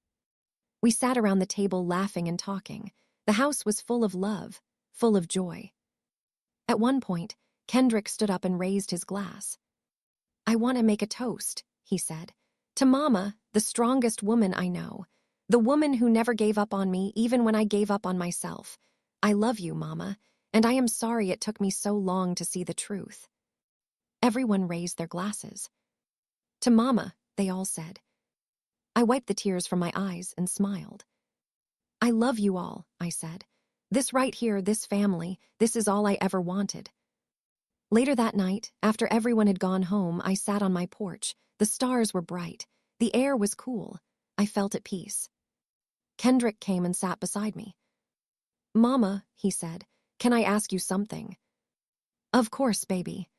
Speaker 1: We sat around the table laughing and talking. The house was full of love, full of joy. At one point, Kendrick stood up and raised his glass. I want to make a toast, he said. To Mama, the strongest woman I know. The woman who never gave up on me even when I gave up on myself. I love you, Mama, and I am sorry it took me so long to see the truth. Everyone raised their glasses. To Mama, they all said. I wiped the tears from my eyes and smiled. I love you all, I said. This right here, this family, this is all I ever wanted. Later that night, after everyone had gone home, I sat on my porch. The stars were bright. The air was cool. I felt at peace. Kendrick came and sat beside me. Mama, he said, can I ask you something? Of course, baby.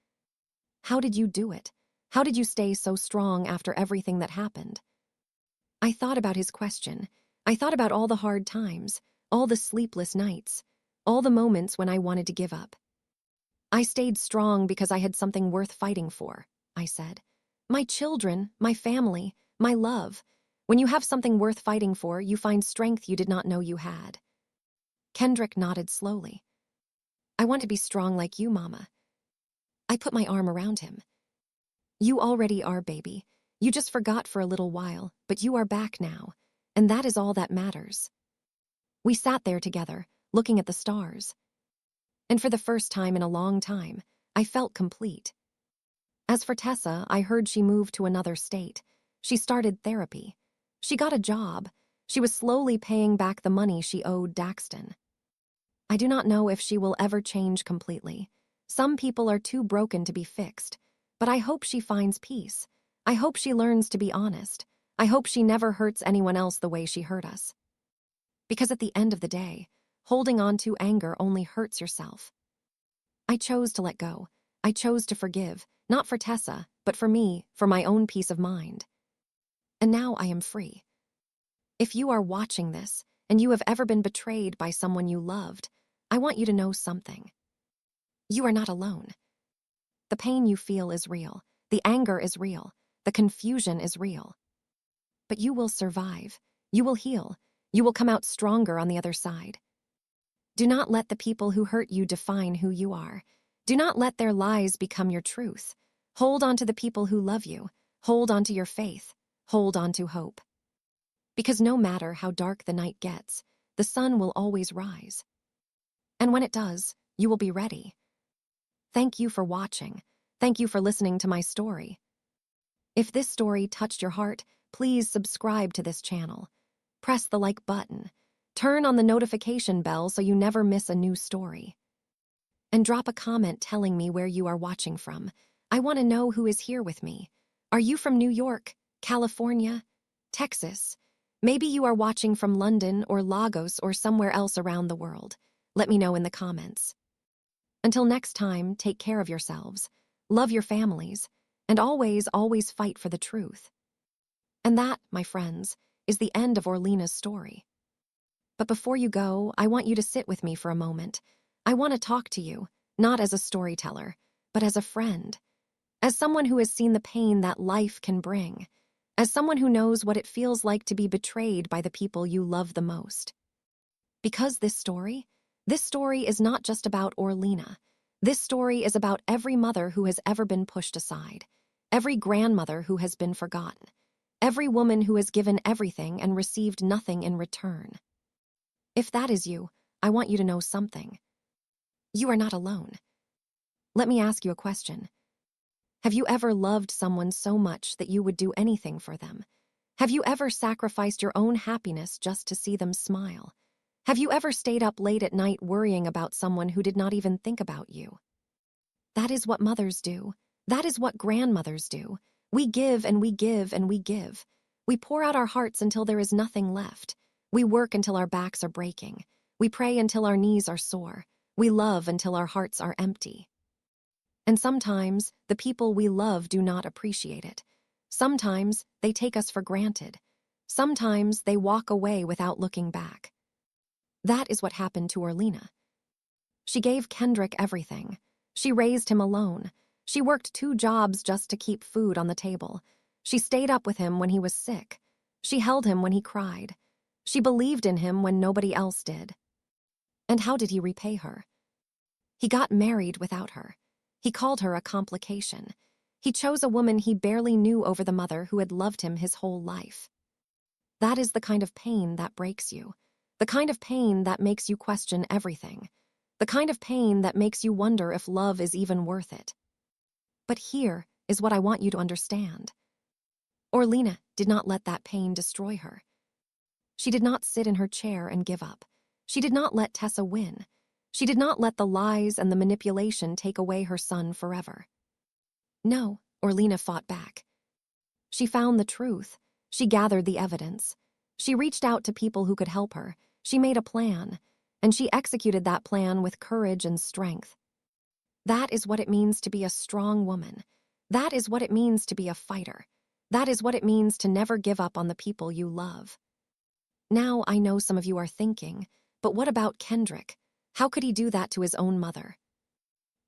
Speaker 1: How did you do it? How did you stay so strong after everything that happened? I thought about his question. I thought about all the hard times, all the sleepless nights, all the moments when I wanted to give up. I stayed strong because I had something worth fighting for, I said. My children, my family, my love. When you have something worth fighting for, you find strength you did not know you had. Kendrick nodded slowly. I want to be strong like you, Mama. I put my arm around him. You already are, baby. You just forgot for a little while, but you are back now, and that is all that matters. We sat there together, looking at the stars. And for the first time in a long time, I felt complete. As for Tessa, I heard she moved to another state. She started therapy. She got a job. She was slowly paying back the money she owed Daxton. I do not know if she will ever change completely. Some people are too broken to be fixed, but I hope she finds peace. I hope she learns to be honest. I hope she never hurts anyone else the way she hurt us. Because at the end of the day, holding on to anger only hurts yourself. I chose to let go. I chose to forgive, not for Tessa, but for me, for my own peace of mind. And now I am free. If you are watching this, and you have ever been betrayed by someone you loved, I want you to know something. You are not alone. The pain you feel is real. The anger is real. The confusion is real. But you will survive. You will heal. You will come out stronger on the other side. Do not let the people who hurt you define who you are. Do not let their lies become your truth. Hold on to the people who love you. Hold on to your faith. Hold on to hope. Because no matter how dark the night gets, the sun will always rise. And when it does, you will be ready. Thank you for watching. Thank you for listening to my story. If this story touched your heart, please subscribe to this channel. Press the like button. Turn on the notification bell so you never miss a new story. And drop a comment telling me where you are watching from. I want to know who is here with me. Are you from New York, California, Texas? Maybe you are watching from London or Lagos or somewhere else around the world. Let me know in the comments. Until next time, take care of yourselves, love your families, and always, always fight for the truth. And that, my friends, is the end of Orlena's story. But before you go, I want you to sit with me for a moment. I want to talk to you, not as a storyteller, but as a friend. As someone who has seen the pain that life can bring. As someone who knows what it feels like to be betrayed by the people you love the most. Because this story is not just about Orlena. This story is about every mother who has ever been pushed aside. every grandmother who has been forgotten, every woman who has given everything and received nothing in return. If that is you, I want you to know something. You are not alone. Let me ask you a question. Have you ever loved someone so much that you would do anything for them? Have you ever sacrificed your own happiness just to see them smile? Have you ever stayed up late at night worrying about someone who did not even think about you? That is what mothers do. That is what grandmothers do. We give and we give and we give. We pour out our hearts until there is nothing left. We work until our backs are breaking. We pray until our knees are sore. We love until our hearts are empty. And sometimes, the people we love do not appreciate it. Sometimes, they take us for granted. Sometimes, they walk away without looking back. That is what happened to Orlena. She gave Kendrick everything. She raised him alone. She worked 2 jobs just to keep food on the table. She stayed up with him when he was sick. She held him when he cried. She believed in him when nobody else did. And how did he repay her? He got married without her. He called her a complication. He chose a woman he barely knew over the mother who had loved him his whole life. That is the kind of pain that breaks you. The kind of pain that makes you question everything. The kind of pain that makes you wonder if love is even worth it. But here is what I want you to understand. Orlena did not let that pain destroy her. She did not sit in her chair and give up. She did not let Tessa win. She did not let the lies and the manipulation take away her son forever. No, Orlena fought back. She found the truth. She gathered the evidence. She reached out to people who could help her. She made a plan, and she executed that plan with courage and strength. That is what it means to be a strong woman. That is what it means to be a fighter. That is what it means to never give up on the people you love. Now I know some of you are thinking, but what about Kendrick? How could he do that to his own mother?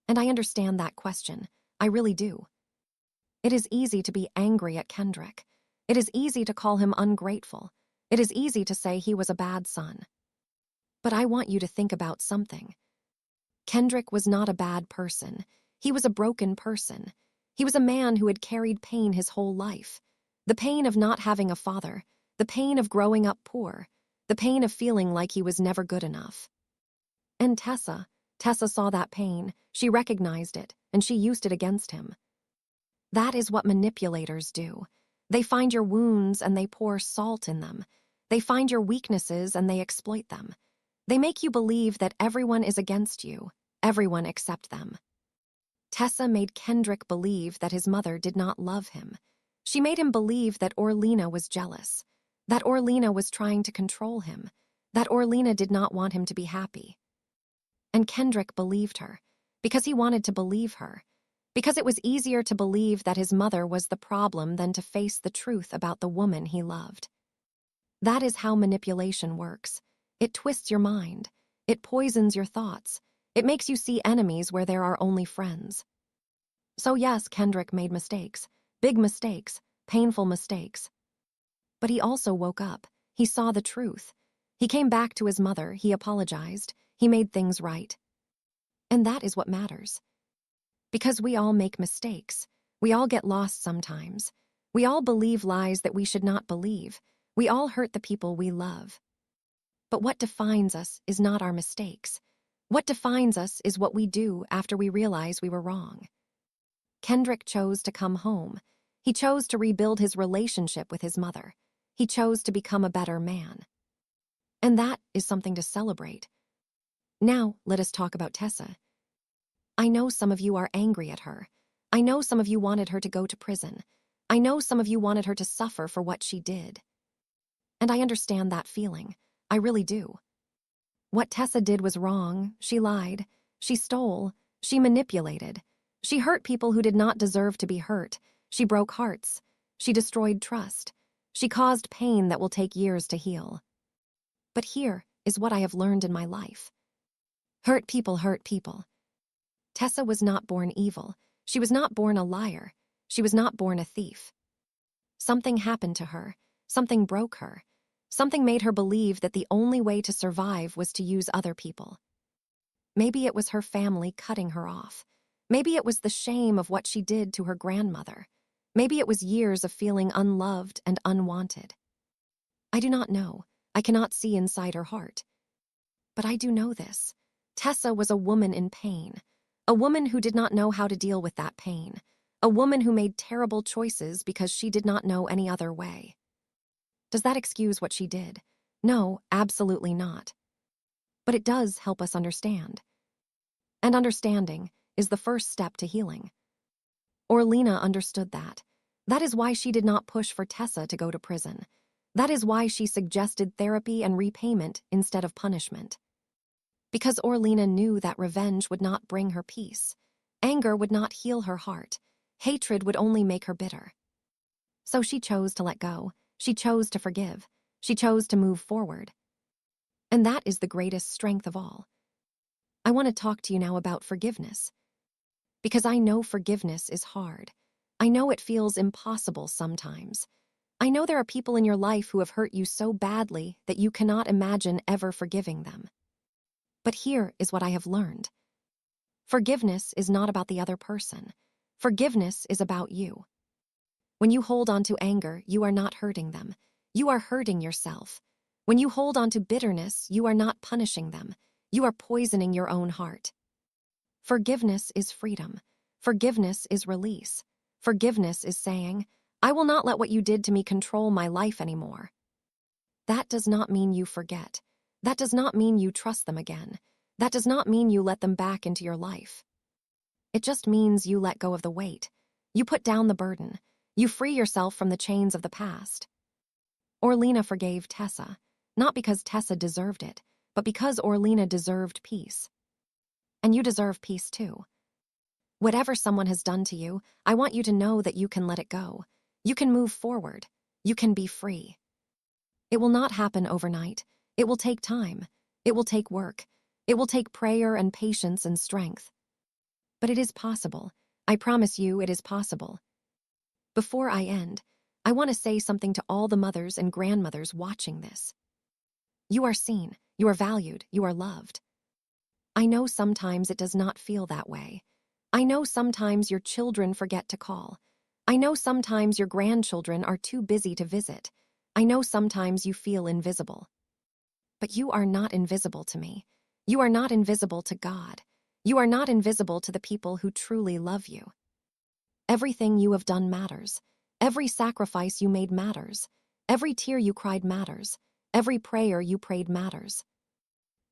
Speaker 1: And I understand that question. I really do. It is easy to be angry at Kendrick. It is easy to call him ungrateful. It is easy to say he was a bad son. But I want you to think about something. Kendrick was not a bad person. He was a broken person. He was a man who had carried pain his whole life. The pain of not having a father, the pain of growing up poor, the pain of feeling like he was never good enough. And Tessa saw that pain, she recognized it, and she used it against him. That is what manipulators do. They find your wounds and they pour salt in them. They find your weaknesses and they exploit them. They make you believe that everyone is against you, everyone except them. Tessa made Kendrick believe that his mother did not love him. She made him believe that Orlena was jealous, that Orlena was trying to control him, that Orlena did not want him to be happy. And Kendrick believed her, because he wanted to believe her, because it was easier to believe that his mother was the problem than to face the truth about the woman he loved. That is how manipulation works. It twists your mind. It poisons your thoughts. It makes you see enemies where there are only friends. So yes, Kendrick made mistakes, big mistakes, painful mistakes. But he also woke up. He saw the truth. He came back to his mother. He apologized. He made things right. And that is what matters. Because we all make mistakes. We all get lost sometimes. We all believe lies that we should not believe. We all hurt the people we love. But what defines us is not our mistakes. What defines us is what we do after we realize we were wrong. Kendrick chose to come home. He chose to rebuild his relationship with his mother. He chose to become a better man. And that is something to celebrate. Now, let us talk about Tessa. I know some of you are angry at her. I know some of you wanted her to go to prison. I know some of you wanted her to suffer for what she did. And I understand that feeling. I really do. What Tessa did was wrong. She lied. She stole. She manipulated. She hurt people who did not deserve to be hurt. She broke hearts. She destroyed trust. She caused pain that will take years to heal. But here is what I have learned in my life. Hurt people hurt people. Tessa was not born evil. She was not born a liar. She was not born a thief. Something happened to her. Something broke her. Something made her believe that the only way to survive was to use other people. Maybe it was her family cutting her off. Maybe it was the shame of what she did to her grandmother. Maybe it was years of feeling unloved and unwanted. I do not know. I cannot see inside her heart. But I do know this. Tessa was a woman in pain. A woman who did not know how to deal with that pain. A woman who made terrible choices because she did not know any other way. Does that excuse what she did? No, absolutely not. But it does help us understand. And understanding is the first step to healing. Orlena understood that. That is why she did not push for Tessa to go to prison. That is why she suggested therapy and repayment instead of punishment. Because Orlena knew that revenge would not bring her peace. Anger would not heal her heart. Hatred would only make her bitter. So she chose to let go. She chose to forgive. She chose to move forward. And that is the greatest strength of all. I want to talk to you now about forgiveness. Because I know forgiveness is hard. I know it feels impossible sometimes. I know there are people in your life who have hurt you so badly that you cannot imagine ever forgiving them. But here is what I have learned. Forgiveness is not about the other person. Forgiveness is about you. When you hold on to anger, you are not hurting them. You are hurting yourself. When you hold on to bitterness, you are not punishing them. You are poisoning your own heart. Forgiveness is freedom. Forgiveness is release. Forgiveness is saying, I will not let what you did to me control my life anymore. That does not mean you forget. That does not mean you trust them again. That does not mean you let them back into your life. It just means you let go of the weight. You put down the burden. You free yourself from the chains of the past. Orlena forgave Tessa, not because Tessa deserved it, but because Orlena deserved peace. And you deserve peace too. Whatever someone has done to you, I want you to know that you can let it go. You can move forward. You can be free. It will not happen overnight. It will take time. It will take work. It will take prayer and patience and strength. But it is possible. I promise you it is possible. Before I end, I want to say something to all the mothers and grandmothers watching this. You are seen. You are valued. You are loved. I know sometimes it does not feel that way. I know sometimes your children forget to call. I know sometimes your grandchildren are too busy to visit. I know sometimes you feel invisible. But you are not invisible to me. You are not invisible to God. You are not invisible to the people who truly love you. Everything you have done matters. Every sacrifice you made matters. Every tear you cried matters. Every prayer you prayed matters.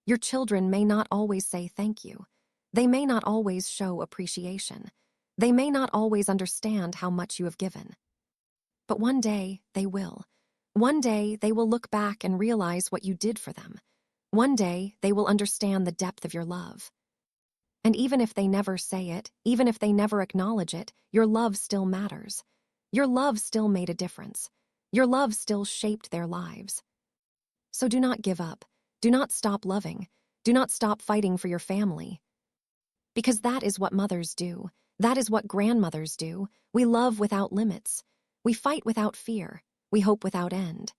Speaker 1: Your children may not always say thank you. They may not always show appreciation. They may not always understand how much you have given. But one day, they will. One day, they will look back and realize what you did for them. One day, they will understand the depth of your love. And even if they never say it, even if they never acknowledge it, your love still matters. Your love still made a difference. Your love still shaped their lives. So do not give up. Do not stop loving. Do not stop fighting for your family. Because that is what mothers do. That is what grandmothers do. We love without limits. We fight without fear. We hope without end.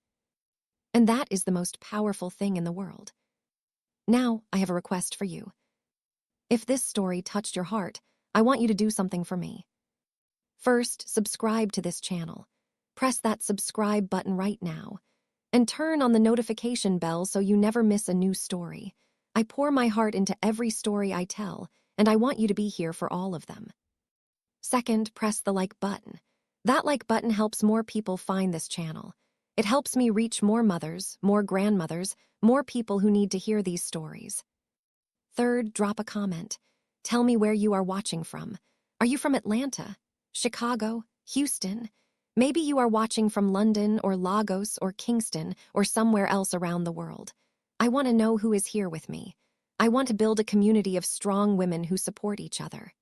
Speaker 1: And that is the most powerful thing in the world. Now, I have a request for you. If this story touched your heart, I want you to do something for me. First, subscribe to this channel. Press that subscribe button right now. And turn on the notification bell so you never miss a new story. I pour my heart into every story I tell, and I want you to be here for all of them. Second, press the like button. That like button helps more people find this channel. It helps me reach more mothers, more grandmothers, more people who need to hear these stories. Third, drop a comment. Tell me where you are watching from. Are you from Atlanta, Chicago, Houston? Maybe you are watching from London or Lagos or Kingston or somewhere else around the world. I want to know who is here with me. I want to build a community of strong women who support each other.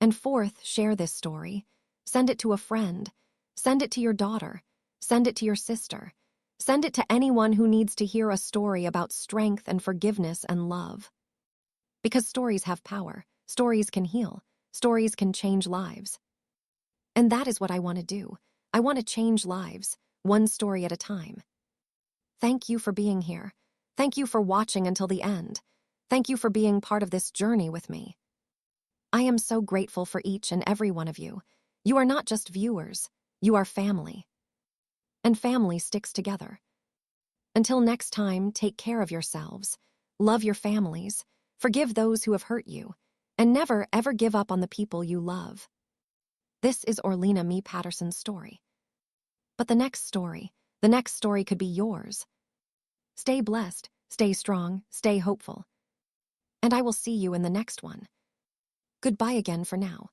Speaker 1: And fourth, share this story. Send it to a friend. Send it to your daughter. Send it to your sister. Send it to anyone who needs to hear a story about strength and forgiveness and love. Because stories have power. Stories can heal. Stories can change lives. And that is what I want to do. I want to change lives, one story at a time. Thank you for being here. Thank you for watching until the end. Thank you for being part of this journey with me. I am so grateful for each and every one of you. You are not just viewers, you are family. And family sticks together. Until next time, take care of yourselves, love your families, forgive those who have hurt you, and never ever give up on the people you love. This is Orlena Me Patterson's story. But the next story could be yours. Stay blessed, stay strong, stay hopeful. And I will see you in the next one. Goodbye again for now.